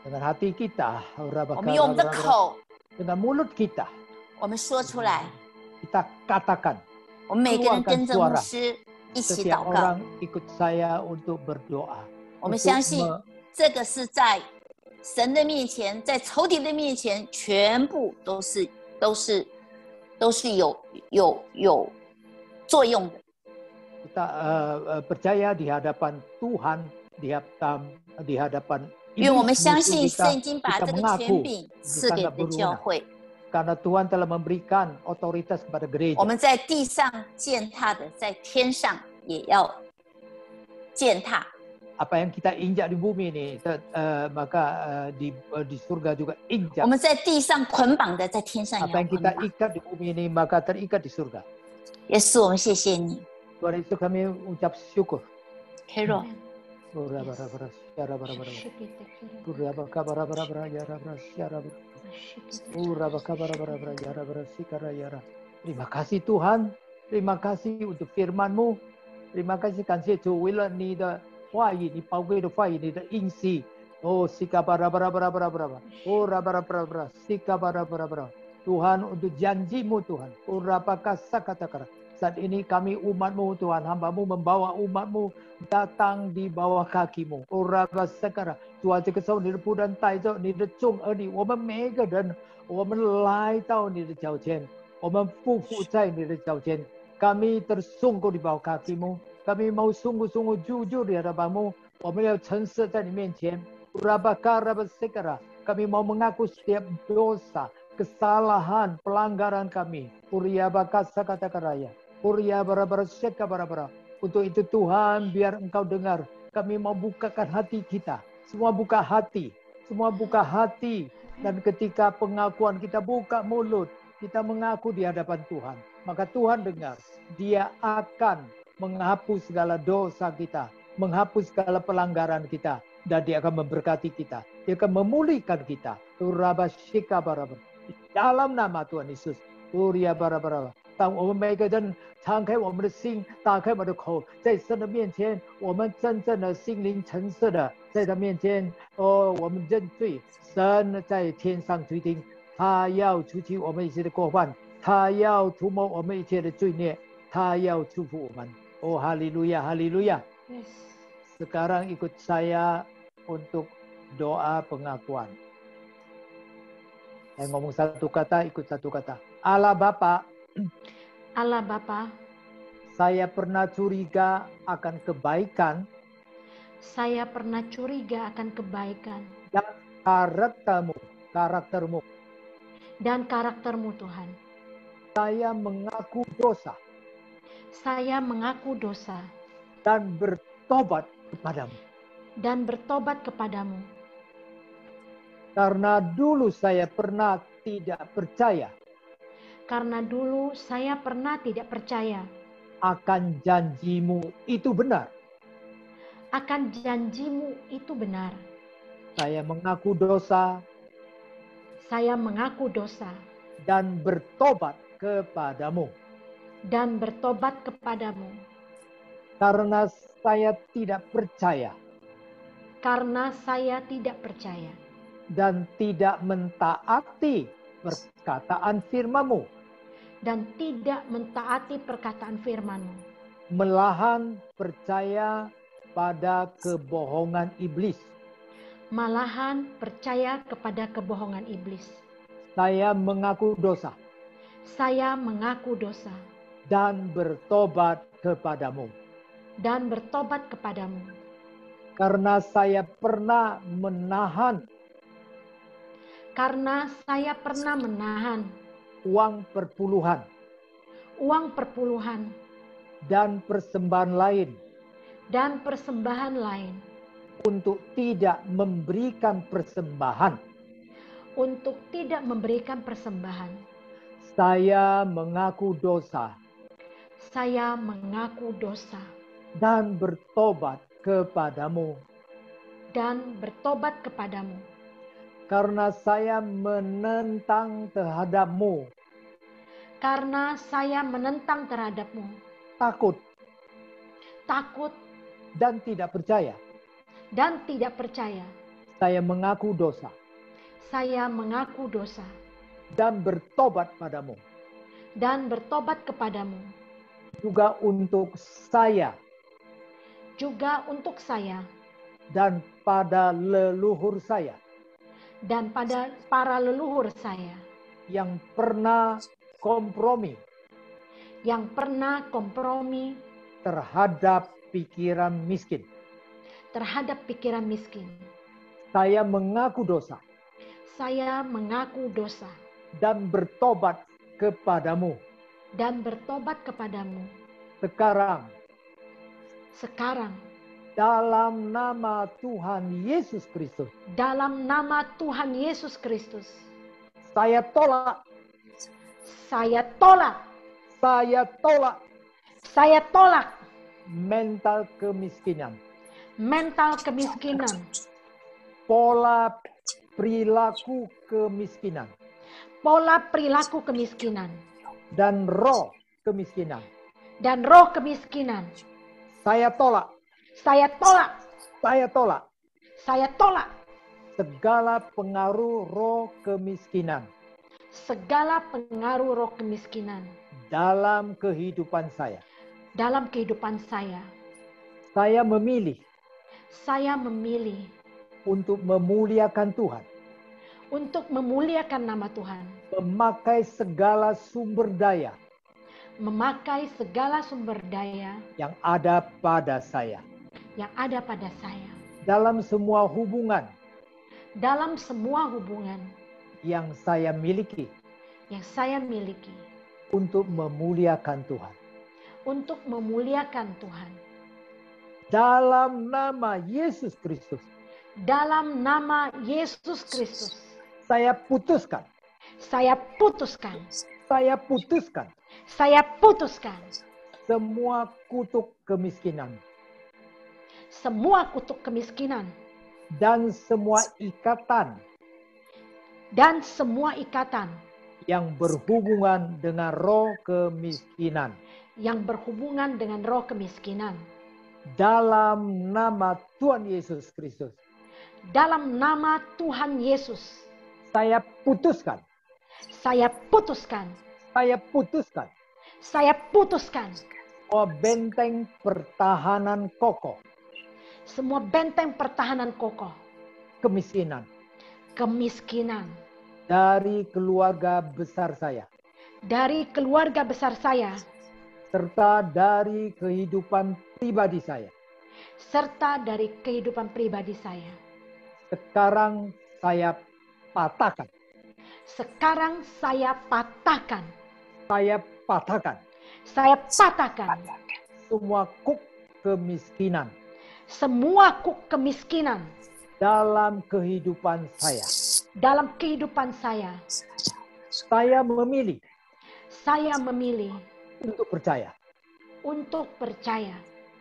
dengan hati kita, 我们用我们的口， dengan mulut kita, 我们说出来。 kita katakan. 我们每个人 Keluarkan 跟着牧 suara. 师一起 Setiap 祷告。 orang ikut saya untuk berdoa. 我们 Untuk 相信这个是在神的面前，在仇敌的面前，全部都是有作用的。 kita percaya di hadapan Tuhan, di hadapan 因为我们 iblis 相 musuh 信 kita, 圣经把 kita 这个权 mengaku 柄赐给 kita 了教 berwenang. 会。 Karena Tuhan telah memberikan otoritas kepada 我 gereja. 们在地上践踏的，在天上也要践踏。 Apa yang kita injak di bumi ini, maka di surga juga 我 injak. 们在地上捆绑的，在天上也 Apa 要 yang 捆 kita 绑。 ikat di bumi ini, maka terikat di surga. 耶稣，我们谢谢你。 Tuhan itu kami ucap syukur. Carol， Terima kasih Tuhan, terima kasih untuk firman-Mu, terima kasih 感谢主，为了你的话语，你宝贵的话语，你的应许。Oh, Tuhan untuk janji-Mu Tuhan. Saat ini kami umat-Mu Tuhan, hamba-Mu membawa umat-Mu datang di bawah kaki-Mu. Tuhan 这个时候你的仆人带着你的众儿女，我们每一个人，我们来到你的脚前，我们匍匐在你的脚前，kami tersungkur di bawah kaki-Mu, kami mau sungguh-sungguh jujur di hadapan-Mu, 我们要诚实在你面前。Kami mau mengaku setiap dosa, kesalahan, pelanggaran kami. Untuk itu Tuhan, biar Engkau dengar. Kami mau bukakan hati kita. Semua buka hati. Semua buka hati. Dan ketika pengakuan kita buka mulut, kita mengaku di hadapan Tuhan. Maka Tuhan dengar. Dia akan menghapus segala dosa kita. Menghapus segala pelanggaran kita. Dan dia akan memberkati kita. Dia akan memulihkan kita. Dalam nama Tuhan Yesus. 当我们每个人敞开我们的心，打开我们的口，在神的面前，我们真正的心灵诚实的在他面前，我们认罪，神在天上垂听，他要除去我们一切的过犯，他要涂抹我们一切的罪孽，他要祝福我们。哈利路亚，哈利路亚。Sekarang ikut saya untuk doa pengakuan. Saya ngomong satu kata, ikut satu kata. Allah Bapa, Allah Bapa, saya pernah curiga akan kebaikan saya pernah curiga akan kebaikan dan karaktermu. dan karaktermu Tuhan. Saya mengaku dosa Saya mengaku dosa dan bertobat kepadamu. Karena dulu saya pernah tidak percaya Karena dulu saya pernah tidak percaya akan janjimu itu benar. akan janjimu itu benar. Saya mengaku dosa Saya mengaku dosa dan bertobat kepadamu. Karena saya tidak percaya Karena saya tidak percaya dan tidak mentaati perkataan firman-Mu, dan tidak mentaati perkataan firman-Mu, malahan percaya pada kebohongan iblis. malahan percaya kepada kebohongan iblis. Saya mengaku dosa Saya mengaku dosa dan bertobat kepadamu. Karena saya pernah menahan uang perpuluhan dan persembahan lain untuk tidak memberikan persembahan. Saya mengaku dosa dan bertobat kepadamu. karena saya menentang terhadapmu, karena saya menentang terhadapmu, takut takut dan tidak percaya. dan tidak percaya. Saya mengaku dosa Saya mengaku dosa dan bertobat padamu. dan bertobat kepadamu. Juga untuk saya Juga untuk saya dan pada leluhur saya dan pada para leluhur saya yang pernah kompromi yang pernah kompromi terhadap pikiran miskin. terhadap pikiran miskin. Saya mengaku dosa Saya mengaku dosa dan bertobat kepadamu. dan bertobat kepadamu. Sekarang, Sekarang, dalam nama Tuhan Yesus Kristus, dalam nama Tuhan Yesus Kristus, saya tolak, saya tolak, saya tolak saya tolak mental kemiskinan, mental kemiskinan, pola perilaku kemiskinan, pola perilaku kemiskinan, dan roh kemiskinan. dan roh kemiskinan. Saya tolak, Saya tolak, saya tolak saya tolak segala pengaruh roh kemiskinan segala pengaruh roh kemiskinan dalam kehidupan saya. dalam kehidupan saya. Saya memilih Saya memilih untuk memuliakan Tuhan, untuk memuliakan nama Tuhan, memakai segala sumber daya memakai segala sumber daya yang ada pada saya yang ada pada saya dalam semua hubungan dalam semua hubungan yang saya miliki yang saya miliki untuk memuliakan Tuhan. untuk memuliakan Tuhan. Dalam nama Yesus Kristus, Dalam nama Yesus Kristus, saya putuskan, saya putuskan, saya putuskan saya putuskan semua kutuk kemiskinan semua kutuk kemiskinan dan semua ikatan dan semua ikatan yang berhubungan dengan roh kemiskinan. yang berhubungan dengan roh kemiskinan. Dalam nama Tuhan Yesus Kristus, Dalam nama Tuhan Yesus, saya putuskan, saya putuskan, saya putuskan saya putuskan bahwa benteng pertahanan kokoh semua benteng pertahanan kokoh kemiskinan kemiskinan dari keluarga besar saya, dari keluarga besar saya, serta dari kehidupan pribadi saya. serta dari kehidupan pribadi saya. Sekarang saya patahkan, Sekarang saya patahkan, saya patahkan saya patahkan semua kuk kemiskinan semua kuk kemiskinan dalam kehidupan saya. dalam kehidupan saya. Saya memilih Saya memilih untuk percaya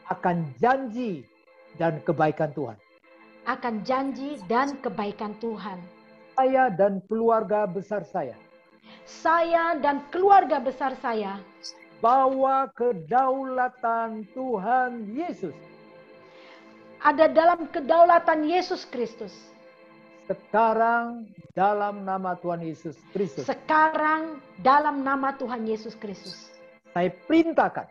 akan janji dan kebaikan Tuhan. akan janji dan kebaikan Tuhan. Saya dan keluarga besar Saya dan keluarga besar saya bawa kedaulatan Tuhan Yesus ada dalam kedaulatan Yesus Kristus. sekarang dalam nama Tuhan Yesus Kristus. Sekarang dalam nama Tuhan Yesus Kristus. Saya perintahkan,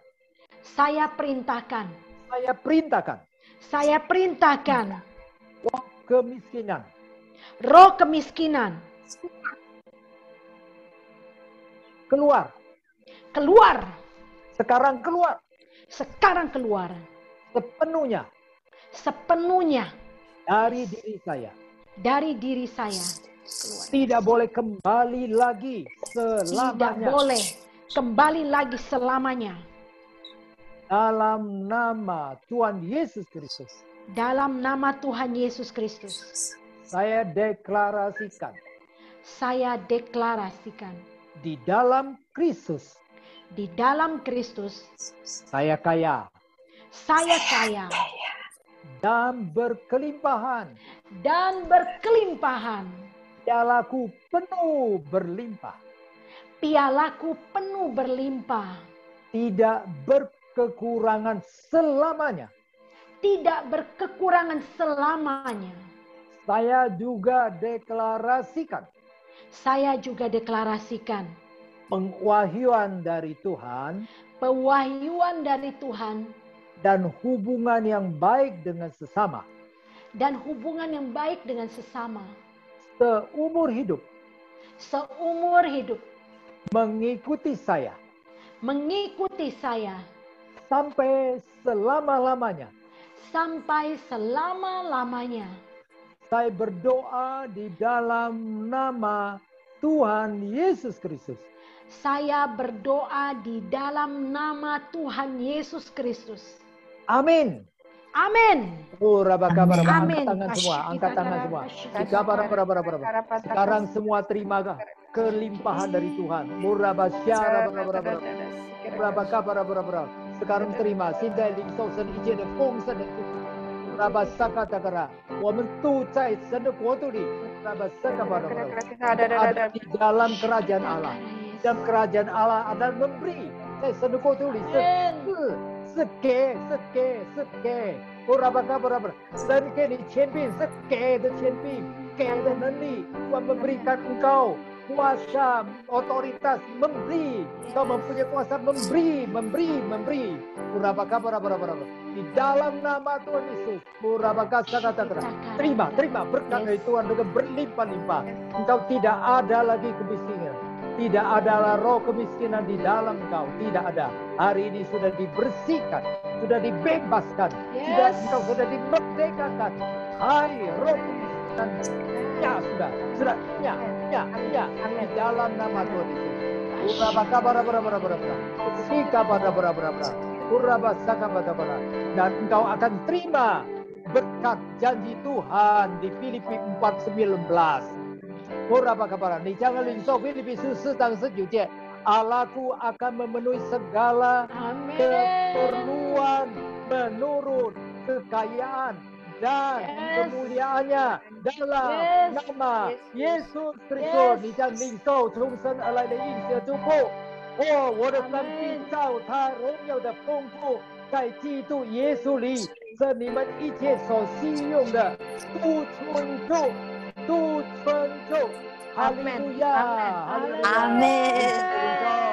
Saya perintahkan, saya perintahkan saya perintahkan roh kemiskinan roh kemiskinan keluar, keluar, sekarang keluar sekarang keluar sepenuhnya dari diri saya. Keluar. Tidak boleh kembali lagi Tidak selamanya. boleh kembali lagi selamanya. Dalam nama Tuhan Yesus Kristus, Dalam nama Tuhan Yesus Kristus, saya deklarasikan saya deklarasikan di dalam Kristus di dalam Kristus saya kaya saya kaya dan berkelimpahan. dan berkelimpahan. pialaku penuh berlimpah. Pialaku penuh berlimpah. Tidak berkekurangan selamanya. Tidak berkekurangan selamanya. Saya juga deklarasikan. Saya juga deklarasikan. Pengwahyuan dari Tuhan. Pewahyuan dari Tuhan. Dan hubungan yang baik dengan sesama. Dan hubungan yang baik dengan sesama. Seumur hidup. Seumur hidup. Mengikuti saya. Mengikuti saya. Sampai selama-lamanya. Sampai selama-lamanya. Saya berdoa di dalam nama Tuhan Yesus Kristus. Saya berdoa di dalam nama Tuhan Yesus Kristus. Amin. Amin. Angkat tangan semua, angkat tangan semua. Sekarang semua terima kelimpahan dari Tuhan. Sekarang terima. Ada di dalam kerajaan Allah. Dan kerajaan Allah adalah memberi. Seke. Dan kini champion, seke dan champion, dan nanti Tuhan memberikan engkau kuasa, otoritas, memberi. Kau mempunyai kuasa memberi. Di dalam nama Tuhan Yesus, terima berkat dari Tuhan dengan berlimpah-limpah. Engkau tidak ada lagi kemiskinan. Tidak ada roh kemiskinan di dalam engkau. Tidak ada. Hari ini sudah dibersihkan. Sudah dibebaskan. Engkau sudah dimerdekakan. Hai roh kemiskinan. Sudah. Di dalam nama Tuhan Yesus. Dan engkau akan terima berkat janji Tuhan di Filipi 4:19. Allahku akan memenuhi segala keperluan menurut kekayaan dan kemuliaannya dalam nama Yesus Kristus. 你将领受从神而来的应许祝福。我的神必照他荣耀的丰富，在基督耶稣里，这你们一切所需用的都存住。哈利路亚，阿门。